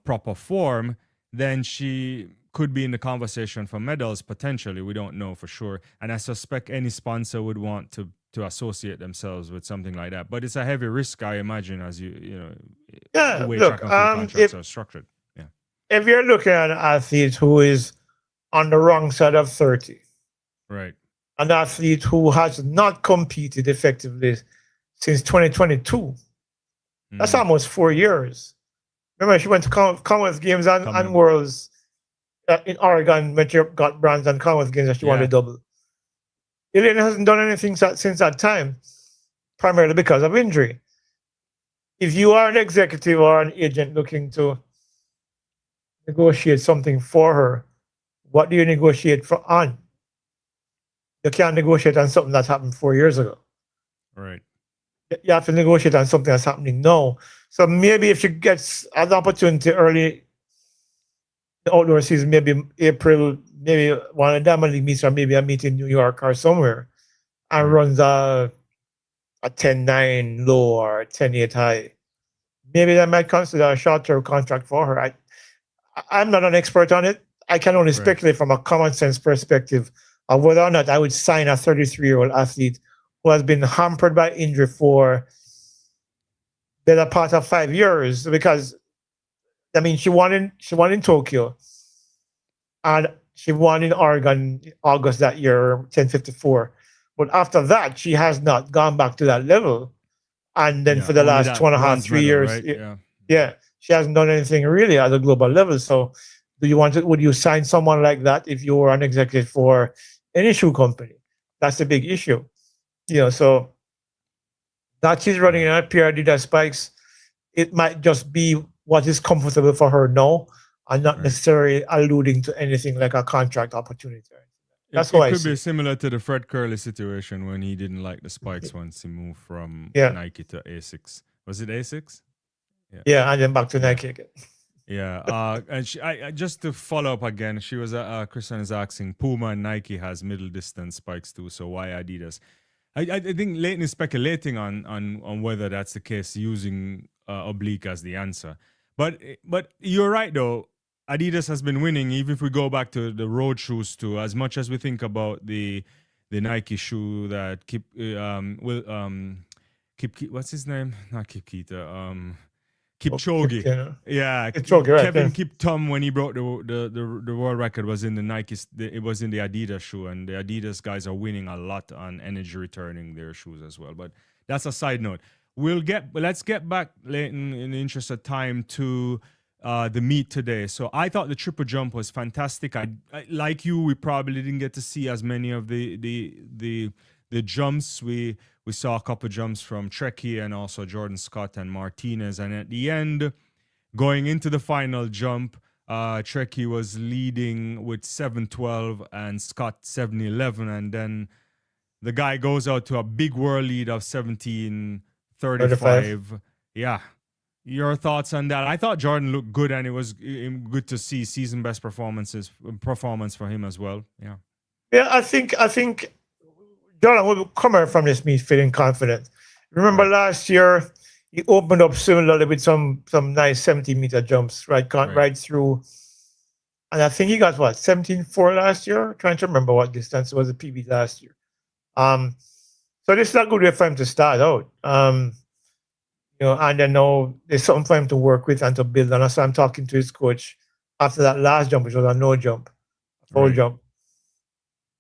proper form, then she could be in the conversation for medals potentially. We don't know for sure, and I suspect any sponsor would want to associate themselves with something like that. But it's a heavy risk, I imagine, as the way look, track and field contracts are structured. Yeah. If you're looking at an athlete who is on the wrong side of 30, right, an athlete who has not competed effectively since 2022, that's almost 4 years. Remember, she went to Commonwealth Games and Worlds in Oregon when she got bronze and Commonwealth Games and she won the double. Elaine hasn't done anything since that time, primarily because of injury. If you are an executive or an agent looking to negotiate something for her, what do you negotiate on? You can't negotiate on something that happened 4 years ago. Right. You have to negotiate on something that's happening now. So maybe if she gets an opportunity early the outdoor season, maybe April, maybe one of the Diamond League meets, or maybe a meet in New York or somewhere, and runs a 10-9 low or a 10-8 high. Maybe they might consider a short-term contract for her. I'm not an expert on it. I can only speculate from a common sense perspective of whether or not I would sign a 33-year-old athlete who has been hampered by injury for the better part of 5 years. Because, I mean, she won in Tokyo, and she won in Oregon in August that year, 10:54. But after that, she has not gone back to that level. And then for the last 2.5, 3 years, right? She hasn't done anything really at a global level. So would you sign someone like that if you were an executive for any shoe company? That's the big issue. So that she's running in a pair of Adidas spikes, it might just be what is comfortable for her now, and not necessarily alluding to anything like a contract opportunity. That's why it could be similar to the Fred Curley situation when he didn't like the spikes once he moved from Nike to Asics. Was it Asics? Yeah, and then back to Nike again. Yeah, and I just to follow up again, she was Christian is asking, Puma and Nike has middle distance spikes too, so why Adidas? I think Leighton is speculating on whether that's the case, using oblique as the answer. But you're right though. Adidas has been winning. Even if we go back to the road shoes too, as much as we think about the Nike shoe that what's his name? Not Kipketer. Kipchoge. Yeah, Kipchoge, right, Kevin Kiptum, when he broke the world record, was in the Nike. It was in the Adidas shoe, and the Adidas guys are winning a lot on energy returning their shoes as well. But that's a side note. Let's get back, Leighton, in the interest of time, to the meet today. So I thought the triple jump was fantastic. I like you. We probably didn't get to see as many of the jumps. We saw a couple jumps from Trekkie and also Jordan Scott and Martinez. And at the end, going into the final jump, Trekkie was leading with 7:12 and Scott 7:11, and then the guy goes out to a big world lead of 17:35. Yeah. Your thoughts on that? I thought Jordan looked good, and it was good to see season best performance for him as well. Yeah. Yeah, I think Jordan will come out from this meet feeling confident. Remember last year, he opened up similarly with some nice 70-meter jumps, right through. And I think he got 17.4 last year. Trying to remember what distance was the PB last year. So this is a good way for him to start out. And then now there's something for him to work with and to build on. So I'm talking to his coach after that last jump, which was a no jump, full jump,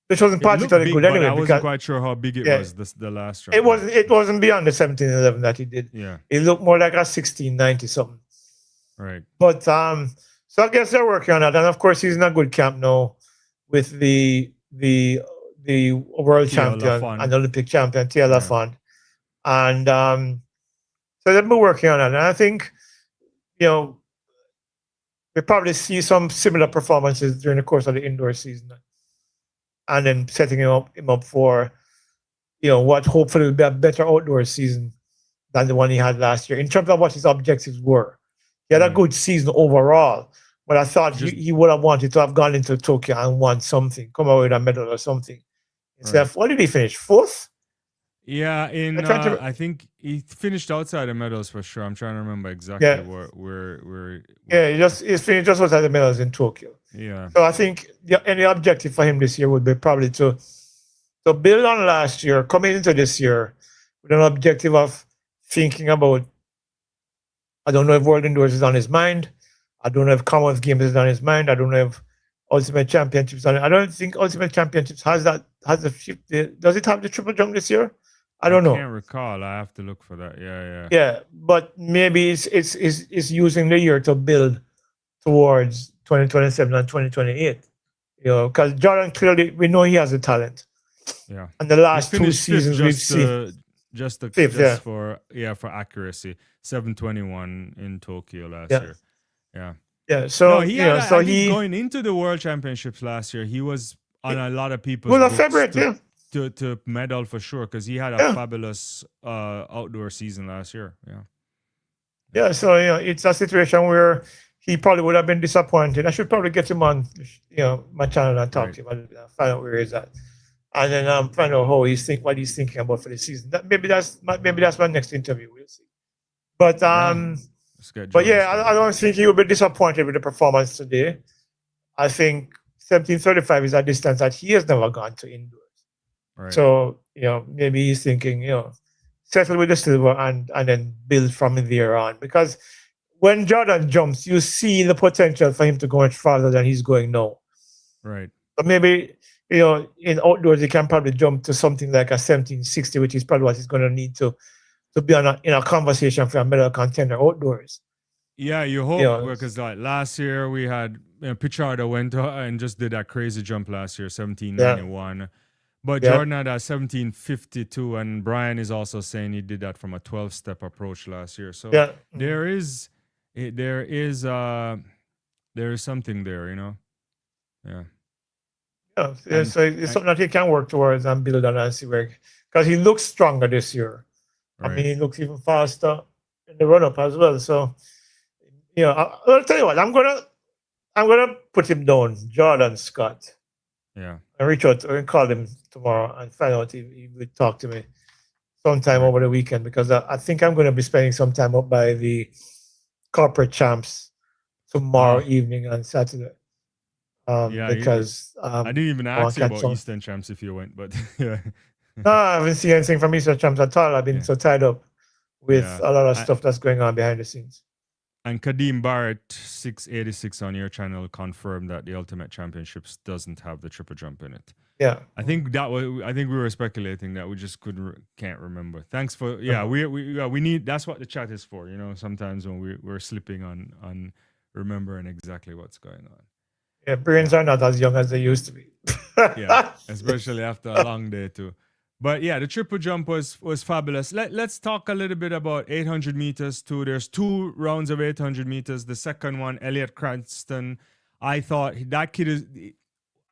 which wasn't particularly good anyway. I wasn't quite sure how big it was. The last jump. It wasn't beyond the 17:11 that he did. Yeah, it looked more like a 16:90 something. Right. But so I guess they're working on that, and of course he's in a good camp now with the world champion and Olympic champion Tia Lafond, and so they've been working on it. And I think, we probably see some similar performances during the course of the indoor season, and then setting him up for, what hopefully will be a better outdoor season than the one he had last year in terms of what his objectives were. He had a good season overall, but I thought he would have wanted to have gone into Tokyo and won something, come away with a medal or something. Instead of, what did he finish? 4th? Yeah, I'm trying to. I think he finished outside the medals for sure. I'm trying to remember exactly Yeah, where yeah. He's finished just outside the medals in Tokyo. yeah. So I think any objective for him this year would be probably to build on last year, coming into this year with an objective of thinking about. I don't know if World Indoors is on his mind. I don't know if Commonwealth Games is on his mind. I don't know if Ultimate Championships on it. I don't think Ultimate Championships has that has the shift. Does it have the triple jump this year? I I don't know. can't recall. I have to look for that. Yeah, yeah. Yeah, but maybe it's using the year to build towards 2027 and 2028. Because Jordan clearly we know he has the talent. Yeah. And the He last two finished fifth seasons we've seen fifth, yeah, just for for accuracy. 721 in Tokyo last yeah, year. Yeah. yeah. No, So he had so I think he going into the World Championships last year, he was on a lot of people's was a books favorite, yeah, to medal for sure because he had a yeah, fabulous outdoor season last year. Yeah. yeah. So it's a situation where he probably would have been disappointed. I should probably get him on, my channel and talk Right. to him and find out where he's at, and then find out what he's thinking about for the season. Maybe that's my next interview. We'll see. But Yeah. Let's get But Jordan yeah, I started. don't think he will be disappointed with the performance today. I think 1735 is a distance that he has never gone to indoors. Right. So, maybe he's thinking, settle with the silver and then build from there on. Because when Jordan jumps, you see the potential for him to go much farther than he's going now. Right. But maybe, in outdoors, he can probably jump to something like a 1760, which is probably what he's going to need to be in a conversation for a medal contender outdoors. Yeah, you hope because like last year we had Pichardo went and just did that crazy jump last year, 1791. But Yeah. Jordan had a 1752, and Brian is also saying he did that from a 12-step approach last year. So Yeah. there is something there, Yeah. Yeah, so it's something that he can work towards and build on and see where, because he looks stronger this year. I Right. mean, he looks even faster in the run up as well. So, I'll tell you what, I'm gonna put him down, Jordan Scott. Yeah. And reach out and call him tomorrow and find out if he would talk to me sometime over the weekend, because I think I'm going to be spending some time up by the corporate champs tomorrow evening and Saturday. Because I didn't even I wanna ask you catch about some- Eastern Champs if you went, but yeah. No, I haven't seen anything from Eastern Champs at all. I've been so tied up with Yeah. a lot of stuff that's going on behind the scenes. And Kadeem Barrett 686 on your channel confirmed that the Ultimate Championships doesn't have the triple jump in it. Yeah. I think we were speculating that we just can't remember. Thanks for we need, that's what the chat is for, sometimes when we're slipping on remembering exactly what's going on. Yeah, brains are not as young as they used to be. Yeah, especially after a long day too. But yeah, the triple jump was fabulous. Let's talk a little bit about 800 meters too. There's 2 rounds of 800 meters. The second one, Elliot Cranston, I thought that kid is,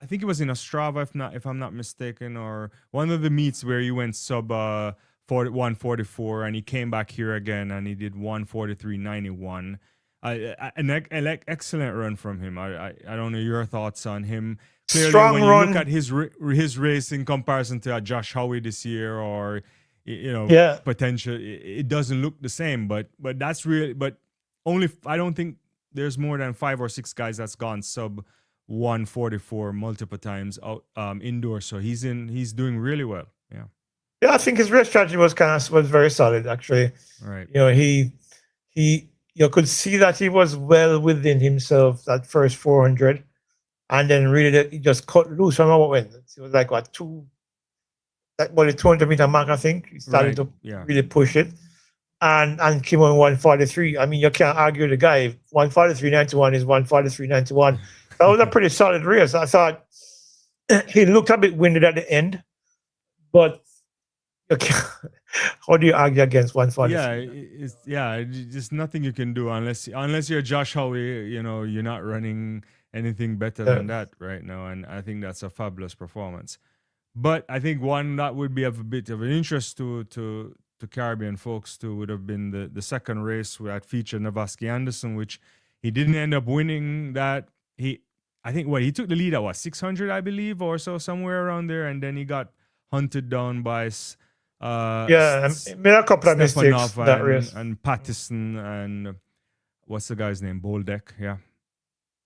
I think it was in Ostrava, if I'm not mistaken, or one of the meets where he went sub 144, and he came back here again and he did 143.91. An excellent run from him. I don't know your thoughts on him. Clearly, Strong when you run. look at his race in comparison to Josh Howie this year, or potential, it doesn't look the same. But that's really, but only, I don't think there's more than 5 or 6 guys that's gone sub 144 multiple times out indoors. So he's doing really well. Yeah. Yeah, I think his race strategy was very solid actually. Right. He you could see that he was well within himself that first 400, and then really he just cut loose from what went. It was like the 200 meter mark, I think. He started to really push it, and came on 143. I mean, you can't argue the guy. 143.91 is 143.91. That was a pretty solid race. I thought he looked a bit winded at the end, but how do you argue against 143? Yeah, just nothing you can do unless you're Josh Howie. You're not running anything better than that right now, and I think that's a fabulous performance. But I think one that would be of a bit of an interest to Caribbean folks too would have been the second race that featured Navasky Anderson, which he didn't end up winning. That he took the lead at 600, I believe, or so, somewhere around there, and then he got hunted down by made a couple of mistakes Stepanov in that race. and Pattison and what's the guy's name? Boldeck, yeah.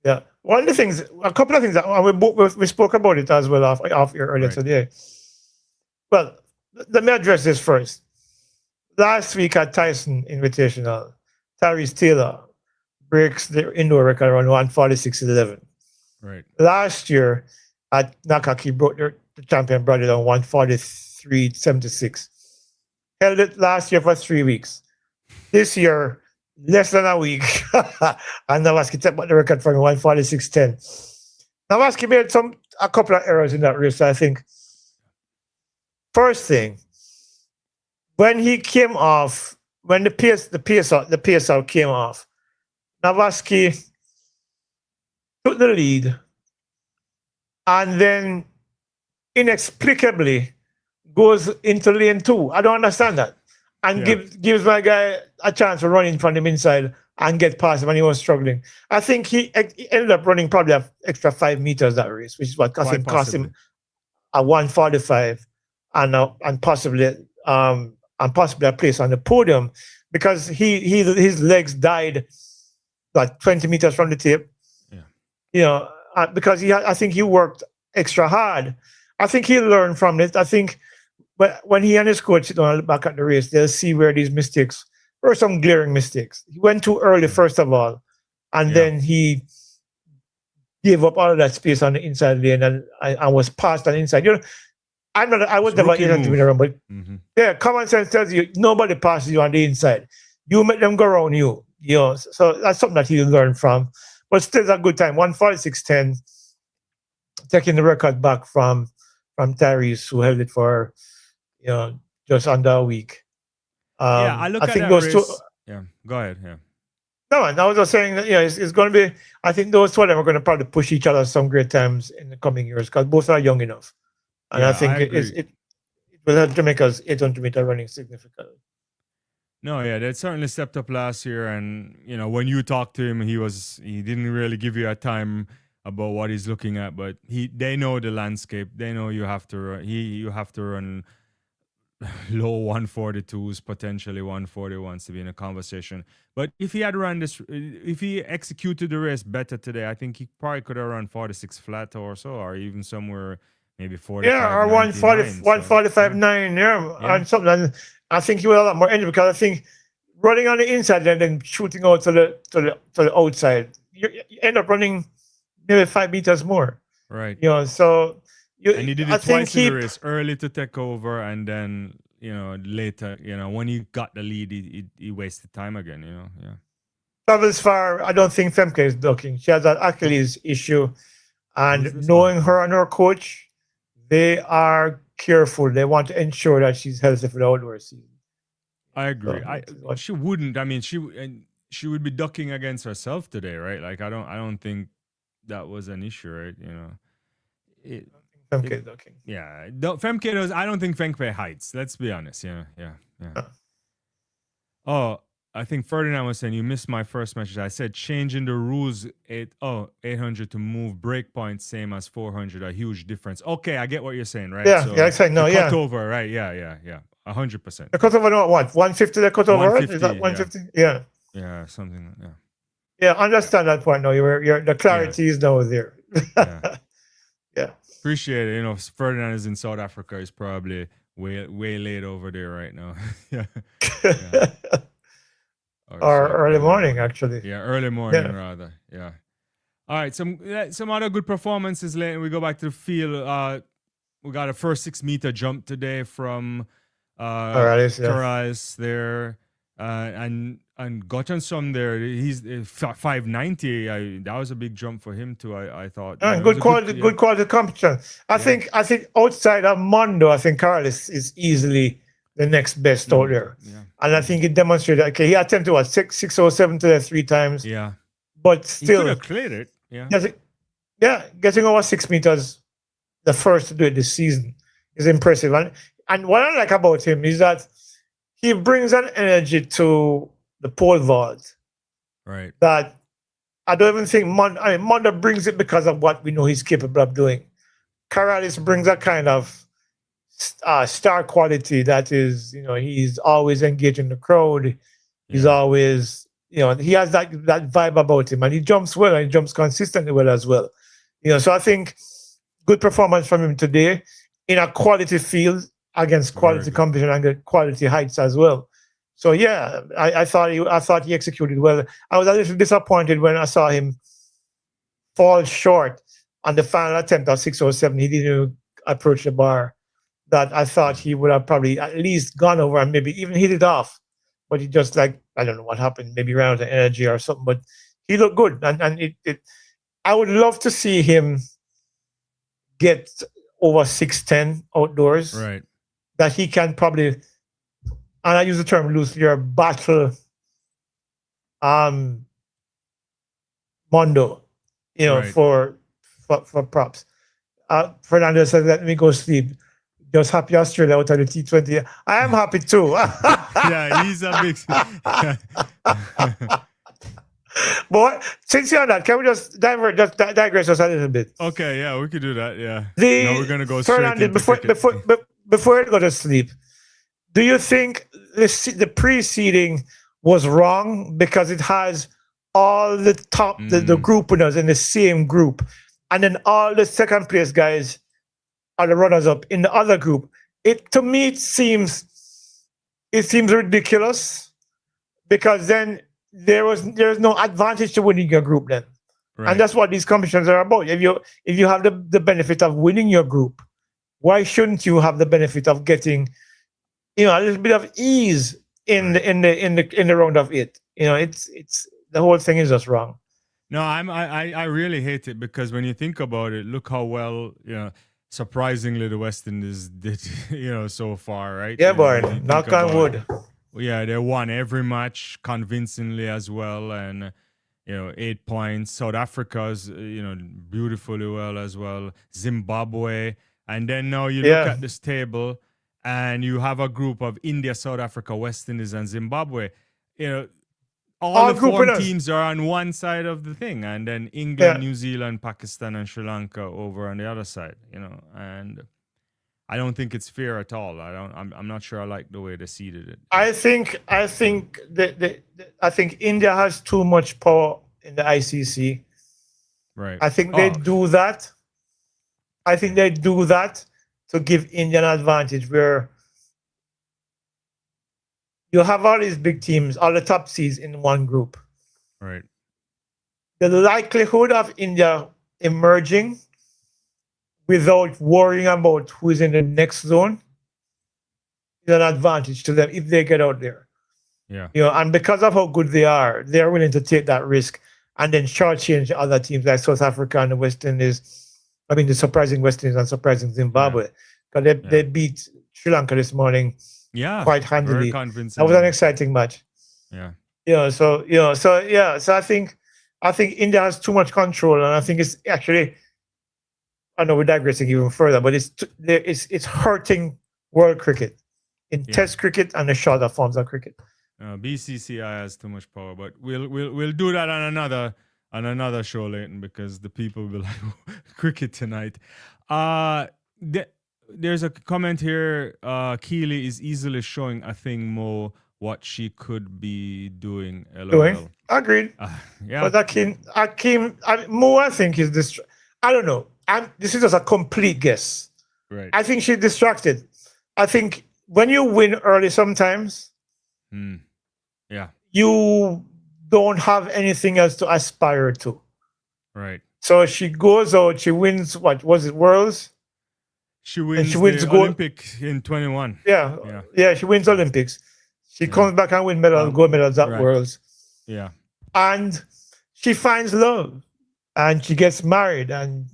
Yeah, one of the things, a couple of things that we spoke about it as well off here earlier today. Well, let me address this first. Last week at Tyson Invitational, Tyrese Taylor breaks the indoor record around 146.11. Right. Last year at Nakaki, the champion brought it on 143.76. Held it last year for 3 weeks. This year, less than a week, and Navaski took the record from 146.10. Navaski made a couple of errors in that race, I think. First thing, when he came off, when the PSL came off, Navaski took the lead and then inexplicably goes into lane 2. I don't understand that. And gives my guy a chance to run in from him inside and get past him when he was struggling. I think he ended up running probably an extra 5 meters that race, which is what I think cost him a 145 and possibly a place on the podium, because his legs died like 20 meters from the tape. Yeah. Because I think he worked extra hard. I think he learned from it. I think when he and his coach sit down and look back at the race, they'll see where these mistakes were, some glaring mistakes. He went too early, first of all, and then he gave up all of that space on the inside lane and was past on the inside. I was never in to run, but common sense tells you nobody passes you on the inside. You make them go around you. So that's something that he learned from. But still a good time. 146.10, taking the record back from Tyrese, who held it for just under a week. I look at that race. Go ahead. Yeah. No, and I was just saying that it's going to be. I think those two of them are going to probably push each other some great times in the coming years, because both are young enough, and I think it will help Jamaica's 800-meter running significantly. No, they certainly stepped up last year, and when you talk to him, he didn't really give you a time about what he's looking at, but they know the landscape. They know you have to run low 142s, potentially 141s to be in a conversation. But if he executed the race better today, I think he probably could have run 46 flat or so, or even somewhere maybe 45. Yeah, or 145.9, and something. And I think he will have a lot more energy, because I think running on the inside and then shooting out to the outside, you end up running maybe 5 meters more. Right. So. And he did it twice in the race, early to take over, and then later, when he got the lead, he wasted time again. Travels far. I don't think Femke is ducking. She has an Achilles issue, and knowing her and her coach, they are careful. They want to ensure that she's healthy for the outdoor season. I agree. She wouldn't. I mean, she would be ducking against herself today, right? Like I don't think that was an issue, right? Femke ducking. Yeah, Femke does. I don't think Femke hides. Let's be honest. Yeah. Oh, I think Ferdinand was saying you missed my first message. I said changing the rules 800 to move breakpoints same as 400, a huge difference. Okay, I get what you're saying, right? Yeah, I said no. Cut over, right? Yeah. 100%. The cut over, what? 150. The cut over, right? Is that 150? Yeah. Yeah, something. Yeah. Yeah, understand that point now. The clarity is now there. Yeah. Appreciate it. Ferdinand is in South Africa. He's probably way late over there right now. Or early morning, actually. Yeah, early morning rather. Yeah. All right, some other good performances, Leighton. We go back to the field. We got a first 6 meter jump today from Corrales there. And gotten some there. He's 590. That was a big jump for him too. I thought. Good quality competition. I think outside of Mondo, I think Corrales is easily the next best out there. Yeah. And I think he demonstrated. Okay, he attempted 607 to 3 times. Yeah, but still, he could have cleared it. Yeah, getting over 6 meters, the first to do it this season, is impressive. And what I like about him is that he brings an energy to the pole vault, right? That I don't even think Mondo brings it because of what we know he's capable of doing. Corrales brings a kind of star quality. That is, he's always engaged in the crowd. He's Yeah. always, he has that vibe about him, and he jumps well, and he jumps consistently well as well. So I think good performance from him today in a quality field against Very quality good. competition and quality heights as well. So yeah, I thought he executed well. I was a little disappointed when I saw him fall short on the final attempt of 607. He didn't even approach the bar. That I thought he would have probably at least gone over and maybe even hit it off. But he just, like, I don't know what happened, maybe ran out of energy or something. But he looked good. And I would love to see him get over 610 outdoors. Right. That he can probably, and I use the term loosely, battle Mondo, Right. for props. Fernando says, let me go sleep. Just happy Australia out of the T20. I am happy too. Yeah, he's a big. But since you're on that, can we just digress just a little bit? Okay, yeah, we could do that. Yeah. Now we're gonna go straight Fernando, into cricket. before you go to sleep, do you think the preceding was wrong because it has all the top the group winners in the same group, and then all the second place guys are the runners up in the other group? To me it seems ridiculous, because then there's no advantage to winning your group then. Right. And that's what these competitions are about. If you have the benefit of winning your group, why shouldn't you have the benefit of getting a little bit of ease in the round of it? It's the whole thing is just wrong. No, I really hate it, because when you think about it, look how well, surprisingly the West Indies did, so far, right? Yeah, When boy. you Knock think on about wood. it. Yeah, they won every match convincingly as well, and 8 points. South Africa's beautifully well as well. Zimbabwe, and then now you look at this table, and you have a group of India, South Africa, West Indies, and Zimbabwe. All the group form winners. teams are on one side of the thing, and then England, New Zealand, Pakistan, and Sri Lanka over on the other side. And I don't think it's fair at all. I'm not sure I like the way they seeded it. I think India has too much power in the ICC. Right. I think they do that. I think they do that to give India an advantage, where you have all these big teams, all the top seeds in one group. Right. The likelihood of India emerging without worrying about who is in the next zone is an advantage to them if they get out there. Yeah. And because of how good they are, they're willing to take that risk and then shortchange other teams like South Africa and the West Indies. I mean, the surprising West Indies and surprising Zimbabwe. Because they beat Sri Lanka this morning quite handily. That was an exciting match. Yeah. So I think India has too much control, and I think it's actually, I know we're digressing even further, but it's hurting world cricket in Test cricket and the shorter forms of cricket. BCCI has too much power, but we'll do that on another show, Leighton, because the people will like cricket tonight. There's a comment here. Keely is easily showing a thing more what she could be doing. LOL. Agreed. Yeah. But Mo, I think is I don't know. This is just a complete guess. Right. I think she's distracted. I think when you win early, sometimes you don't have anything else to aspire to. Right. So she goes out, she wins, what was it, Worlds? She wins the Olympic in 21. Yeah, she wins Olympics. She comes back and wins gold medals at Worlds. Yeah. And she finds love, and she gets married, and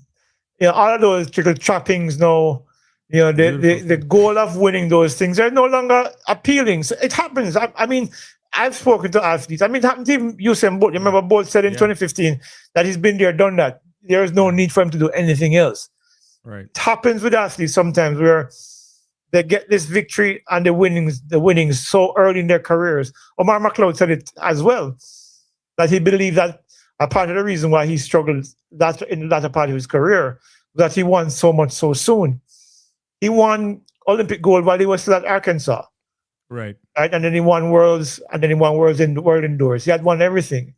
all of those trickle trappings now, the goal of winning those things are no longer appealing. So it happens. I mean, I've spoken to athletes. I mean, it happened to even Usain Bolt. Remember, Bolt said in 2015 that he's been there, done that. There is no need for him to do anything else. Right. It happens with athletes sometimes, where they get this victory and the winnings so early in their careers. Omar McLeod said it as well, that he believed that a part of the reason why he struggled in the latter part of his career was that he won so much so soon. He won Olympic gold while he was still at Arkansas. Right. Right, and then he won worlds, and then he won worlds in world indoors. He had won everything.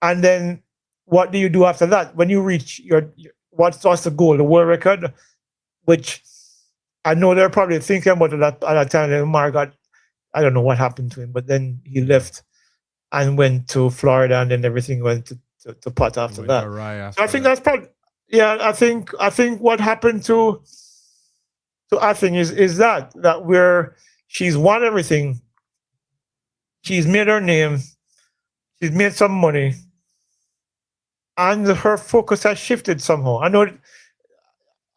And then what do you do after that? When you reach your what's the goal? The world record, which I know they're probably thinking about at that time. And Mark got, I don't know what happened to him, but then he left and went to Florida, and then everything went to pot after that. So I think that's probably, yeah. I think what happened to Athing is that where she's won everything. She's made her name. She's made some money, and her focus has shifted somehow. I know.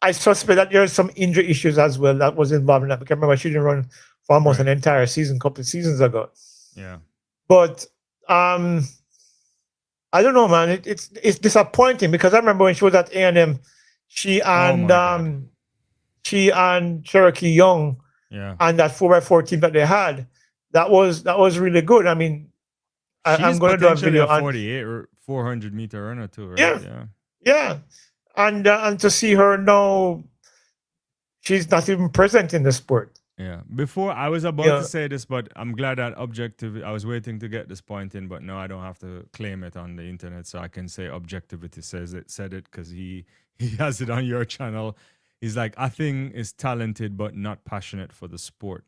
I suspect that there's some injury issues as well that was involved in that. Because remember, she didn't run for almost an entire season, couple of seasons ago. Yeah. But I don't know, man. It's disappointing because I remember when she was at A&M, she and Cherokee Young, and that 4x4 team that they had, that was really good. I mean, I'm going to do a video on 48 or 400 meter runner too, right? Yeah. And to see her now, she's not even present in the sport. Yeah. Before I was about to say this, but I'm glad that objective. I was waiting to get this point in, but no, I don't have to claim it on the internet, so I can say objectivity said it because he has it on your channel. He's like, Athing is talented but not passionate for the sport,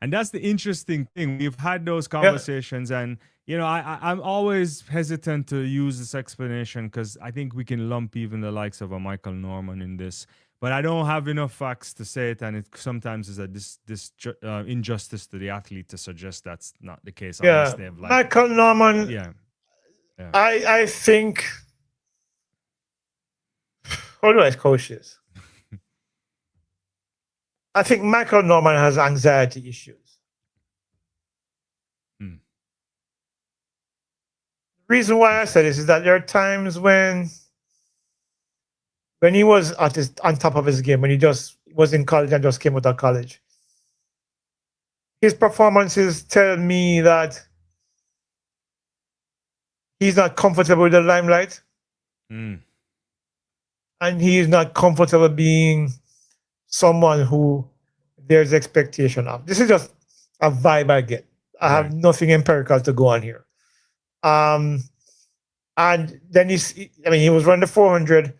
and that's the interesting thing. We've had those conversations, and I'm always hesitant to use this explanation because I think we can lump even the likes of a Michael Norman in this. But I don't have enough facts to say it, and it sometimes is a injustice to the athlete to suggest that's not the case. Yeah, Michael Norman. Yeah. I think. How do I coach this? I think Michael Norman has anxiety issues. The reason why I say this is that there are times when he was on top of his game, when he just was in college and just came out of college, his performances tell me that he's not comfortable with the limelight. And he is not comfortable being someone who there's expectation of. This is just a vibe I get. I have nothing empirical to go on here. And then he was running the 400,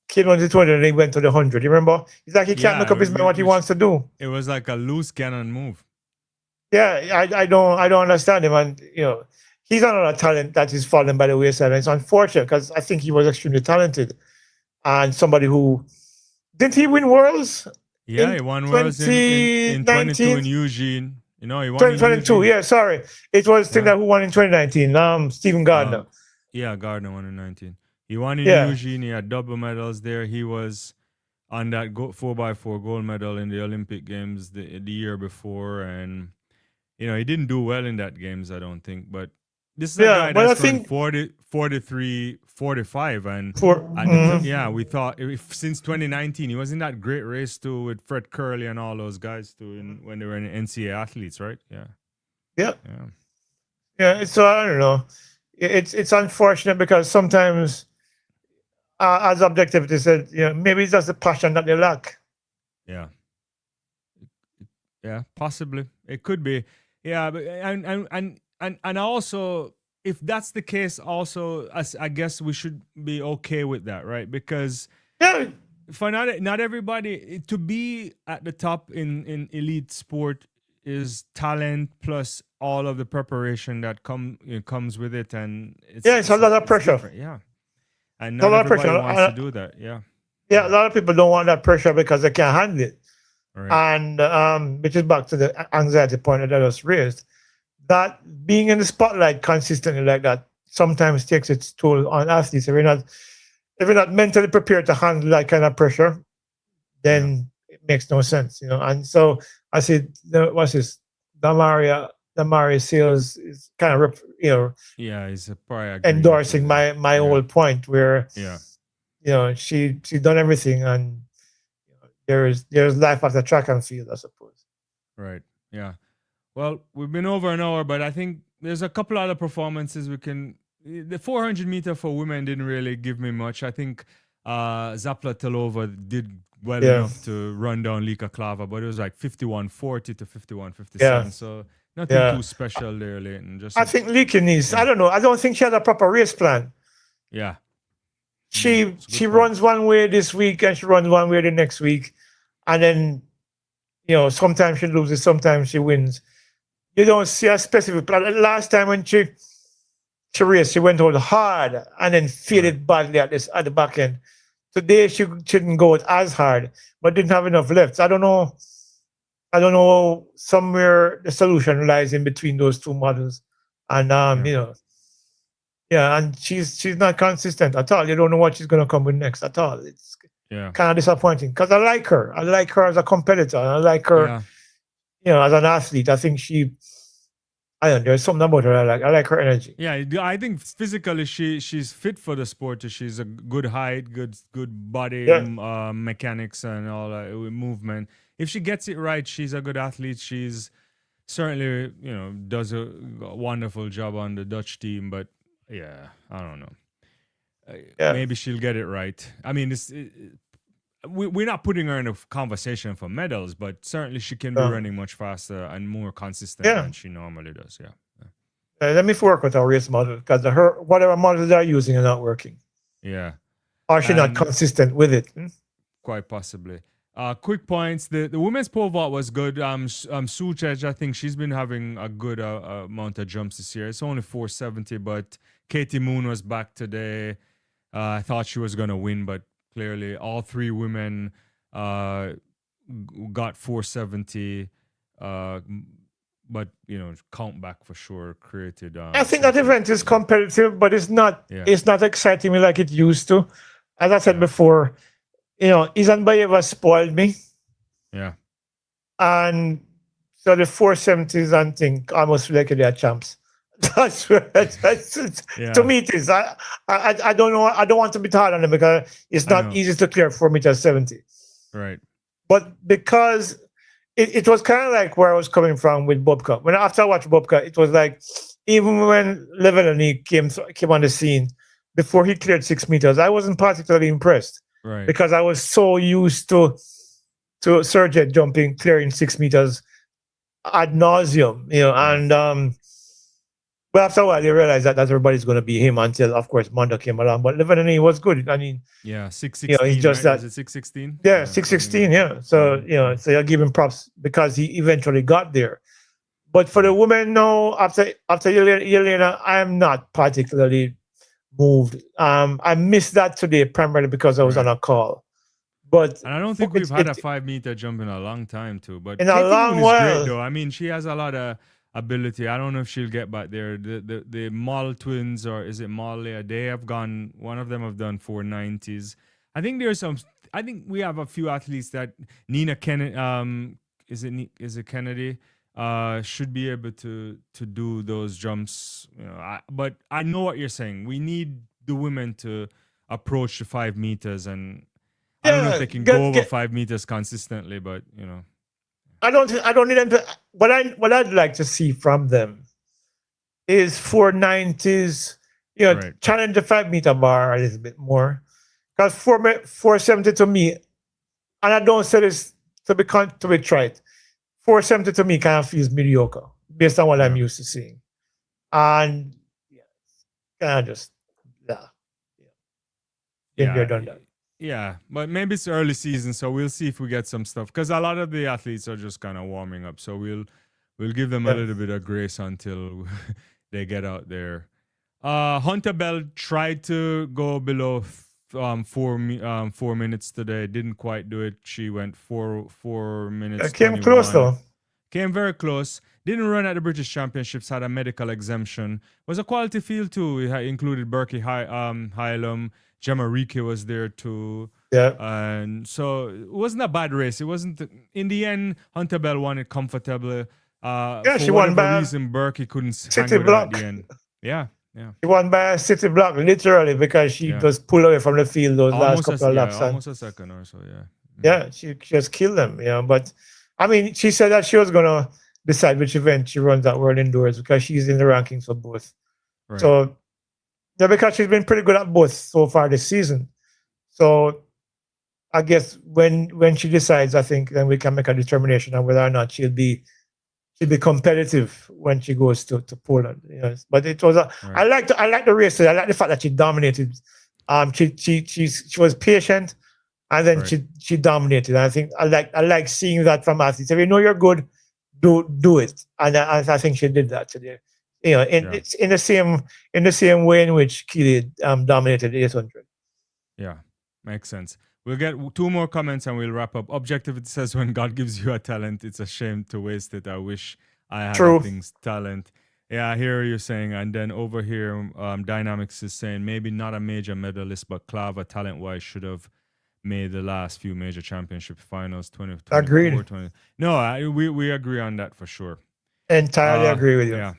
came on the 200, and he went to the 100. You remember? He's like, he can't make up his mind what he wants to do. It was like a loose cannon move. Yeah, I don't understand him. And, he's another talent that is falling by the wayside. And it's unfortunate because I think he was extremely talented. And somebody who, didn't he win Worlds? Yeah, he won Worlds in 22 in Eugene. He won 2022. Yeah, sorry. It was the thing that who won in 2019. Stephen Gardner. Gardner won in 19. He won in Eugene. He had double medals there. He was on that 4x4 gold medal in the Olympic Games the year before. And, he didn't do well in that games, I don't think. But this is a guy that's run 40, 43, 45. And we thought since 2019, he was in that great race too with Fred Curley and all those guys too when they were in NCAA athletes, right? Yeah. So I don't know. It's unfortunate because sometimes, as objectivity said, maybe it's just the passion that they lack. Yeah, possibly it could be. Yeah, but and also, if that's the case, also, I guess we should be okay with that, right? Because for not everybody to be at the top in elite sport is talent plus all of the preparation that comes with it, and it's a lot of pressure. Yeah, and not everybody wants to do that. Yeah, a lot of people don't want that pressure because they can't handle it. Right. And which is back to the anxiety point that I just raised. That being in the spotlight consistently like that sometimes takes its toll on athletes. If you're not mentally prepared to handle that kind of pressure, then it makes no sense, And so I said, what's this? Damari Sales is kind of, he's probably endorsing my whole point where, she's done everything and there's life after track and field, I suppose. Right. Yeah. Well, we've been over an hour, but I think there's a couple other performances we can. The 400 meter for women didn't really give me much. I think Zapla Telova did well Yeah. enough to run down Lika Klava, but it was like 51:40 to 51:57. Yeah. So nothing Yeah. too special there, Leighton. Just I think Leaky needs. Yeah. I don't know. I don't think she has a proper race plan. yeah. She it's a good point. runs one way this week and she runs one way the next week, and then sometimes she loses, sometimes she wins. You don't see a specific plan. Last time when she raced, she went out hard and then faded badly at the back end. Today she didn't go out as hard, but didn't have enough left. I don't know. Somewhere the solution lies in between those two models, and and she's not consistent at all. You don't know what she's going to come with next at all. It's kind of disappointing because I like her. I like her as a competitor. I like her, as an athlete. I think there's something about her I like. I like her energy. Yeah, I think physically she's fit for the sport. She's a good height, good body mechanics and all movement. If she gets it right, she's a good athlete. She's certainly does a wonderful job on the Dutch team. But I don't know. Maybe she'll get it right. I mean, we're not putting her in a conversation for medals, but certainly she can be running much faster and more consistent than she normally does. Let me work with our race model because whatever models they're using are not working. Yeah. Or she's not consistent with it. Quite possibly. Quick points. The women's pole vault was good. Suchej, I think she's been having a good amount of jumps this year. It's only 470, but Katie Moon was back today. I thought she was going to win, but clearly all three women got 470. But count back for sure created. I think that event is competitive, but it's not. It's not exciting me like it used to. As I said before, Izanbayeva spoiled me. Yeah. And so the 470s and think almost feel like they're champs. That's to me it is. I don't know. I don't want to be hard on them because it's not easy to clear 4.70 meters. Right. But because it was kind of like where I was coming from with Bobka. After I watched Bobka, it was like even when Levy came on the scene before he cleared 6 meters, I wasn't particularly impressed. Right. Because I was so used to Sergej jumping, clearing 6 meters ad nauseum, and but after a while you realize that everybody's going to be him until, of course, Mondo came along. But Devynne was good. I mean, 616. He's just right? Is it 616? Yeah, 616. Yeah. So so you'll give him props because he eventually got there. But for the women now, after Yelena, I am not particularly moved. I missed that today primarily because I was on a call. But and I don't think we've had a 5 meter jump in a long time too. But in a long while, great, though. I mean, she has a lot of ability. I don't know if she'll get back there. The Moll twins, or is it Molly? They have gone. One of them have done 490s. I think there's some. I think we have a few athletes that Nina Kennedy. Is it Kennedy? Should be able to do those jumps. But I know what you're saying. We need the women to approach the 5 meters, and I don't know if they can go over 5 meters consistently. But I don't need them to. What I'd like to see from them is 490s. Challenge the 5 meter bar a little bit more, because 470 to me, and I don't say this to be trite. 470 to me kind of feels mediocre based on what I'm used to seeing, and kind of just done that. Yeah, but maybe it's early season, so we'll see if we get some stuff. Because a lot of the athletes are just kind of warming up, so we'll give them a little bit of grace until they get out there. Hunter Bell tried to go below 4 minutes today. Didn't quite do it. She went 4 minutes. It came 21. Close though. Came very close. Didn't run at the British Championships. Had a medical exemption. Was a quality field too. It included Berkey Hylam. Gemma Rike was there too. Yeah. And so it wasn't a bad race. It wasn't. In the end, Hunter Bell won it comfortably. She won by a reason Berkey couldn't city block. At the end. Yeah. She won by a city block, literally, because she just pulled away from the field those last couple of laps. Almost a second or so, Yeah, she just killed them, But, I mean, she said that she was going to decide which event she runs at World Indoors because she's in the rankings for both. Right. So, because she's been pretty good at both so far this season. So I guess when she decides, I think then we can make a determination on whether or not she'll be competitive when she goes to Poland. But it was I like the race. I like the fact that she dominated. She was patient, and then she dominated. And I think I like seeing that from athletes. If you know you're good, do it. And I think she did that today. It's in the same way in which Keely dominated the 800. Yeah, makes sense. We'll get 2 more comments and we'll wrap up. Objectivity says, when God gives you a talent, it's a shame to waste it. I wish I had that thing's talent. Yeah, I hear you saying. And then over here, Dynamics is saying, maybe not a major medalist, but Clava, talent-wise, should have made the last few major championship finals. 2024. Agreed. 20. No, we agree on that for sure. Entirely agree with you.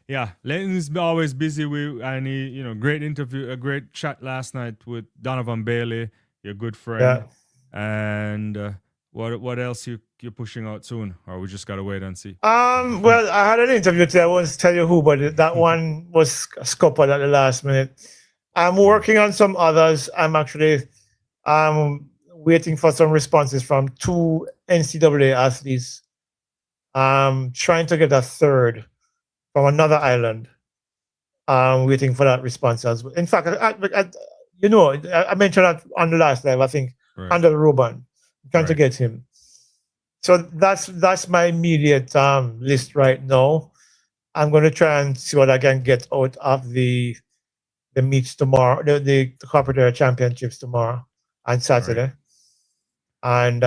Yeah. Leighton's always busy. Great interview, a great chat last night with Donovan Bailey, your good friend. Yeah. And what else you're pushing out soon, or we just gotta wait and see? Well, I had an interview today. I won't tell you who, but that one was scuppered at the last minute. I'm working on some others. I'm actually waiting for some responses from 2 NCAA athletes. Trying to get a third from another island. Waiting for that response as well. In fact, I mentioned that on the last live, I think, under Ruben, trying to get him. So that's my immediate list right now. I'm going to try and see what I can get out of the meets tomorrow, the corporate area championships tomorrow and Saturday. And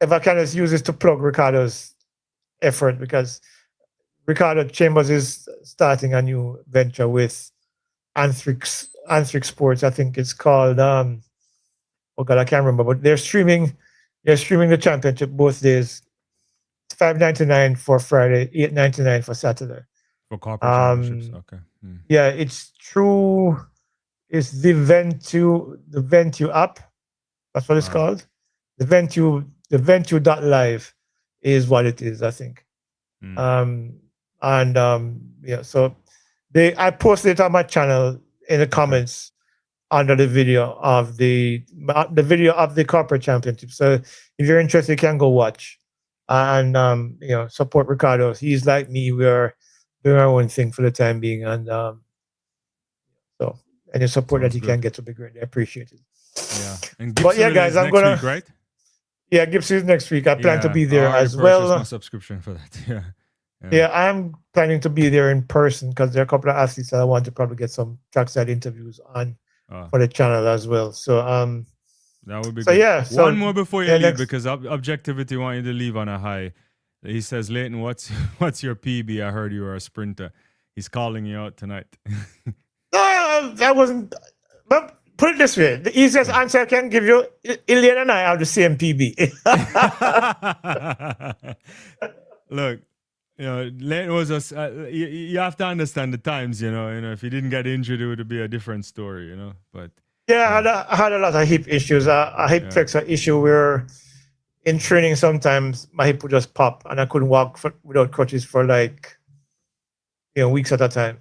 if I can just use this to plug Ricardo's effort, because Ricardo Chambers is starting a new venture with Anthrix Sports. I think it's called I can't remember, but they're streaming the championship both days. It's $5.99 for Friday, $8.99 for Saturday. For corporate championships, okay. Yeah, it's true. It's the Ventu app. That's what it's called. The Ventu.live is what it is, I think. So I posted it on my channel in the comments under the video of the corporate championship. So if you're interested, you can go watch and support Ricardo. He's like me. We're doing our own thing for the time being, and so any support that he can get will be greatly appreciated. Yeah, and Gibson guys, I'm gonna week, right? Yeah, Gibson is next week. I plan to be there as well. My subscription for that. Yeah, I'm planning to be there in person because there are a couple of athletes that I want to probably get some trackside interviews on for the channel as well. So that would be good. Yeah. So one more before you leave, because Objectivity want you to leave on a high. He says, Leighton, what's your PB? I heard you were a sprinter. He's calling you out tonight. No, that wasn't. But put it this way: the easiest answer I can give you, Ilian and I have the same PB. Look. Leighton was you have to understand the times, if he didn't get injured, it would be a different story, but I had a lot of hip issues. A hip flexor issue where in training sometimes my hip would just pop and I couldn't walk without crutches for weeks at a time.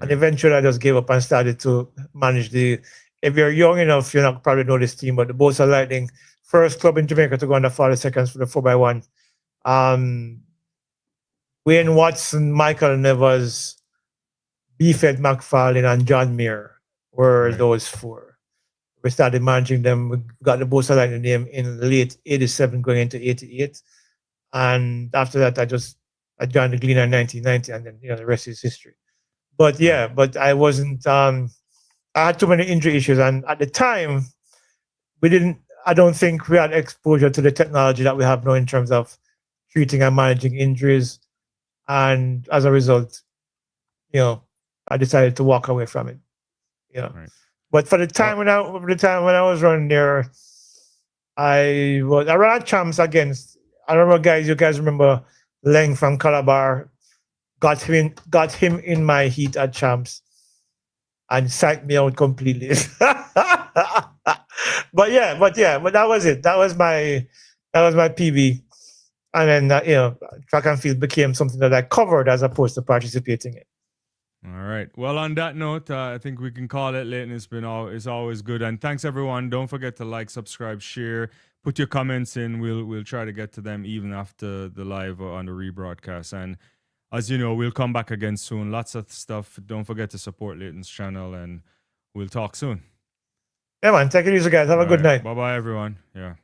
And eventually I just gave up and started to manage if you're young enough, you're not probably know this team, but the Bosa Lightning, first club in Jamaica to go under 40 seconds for the 4x1. Wayne Watson, Michael Nevers, B-Fed McFarlane, and John Muir were those 4. We started managing them. We got the Bosa Lightning name in late 87 going into 88. And after that, I joined the Gleaner in 1990, and then, the rest is history. But I wasn't, I had too many injury issues. And at the time, I don't think we had exposure to the technology that we have now in terms of treating and managing injuries. And as a result, I decided to walk away from it. But for the time when I was running there, I ran champs against. I remember you guys remember Leng from Calabar got him in my heat at champs and psyched me out completely. but that was it. That was my PB. And then, track and field became something that I covered as opposed to participating in. All right. Well, on that note, I think we can call it, Leighton. It's always good, and thanks everyone. Don't forget to like, subscribe, share, put your comments in. We'll try to get to them even after the live or on the rebroadcast. And as you know, we'll come back again soon. Lots of stuff. Don't forget to support Leighton's channel, and we'll talk soon. Yeah, man. Take it easy, guys. Have a good night. Bye bye, everyone. Yeah.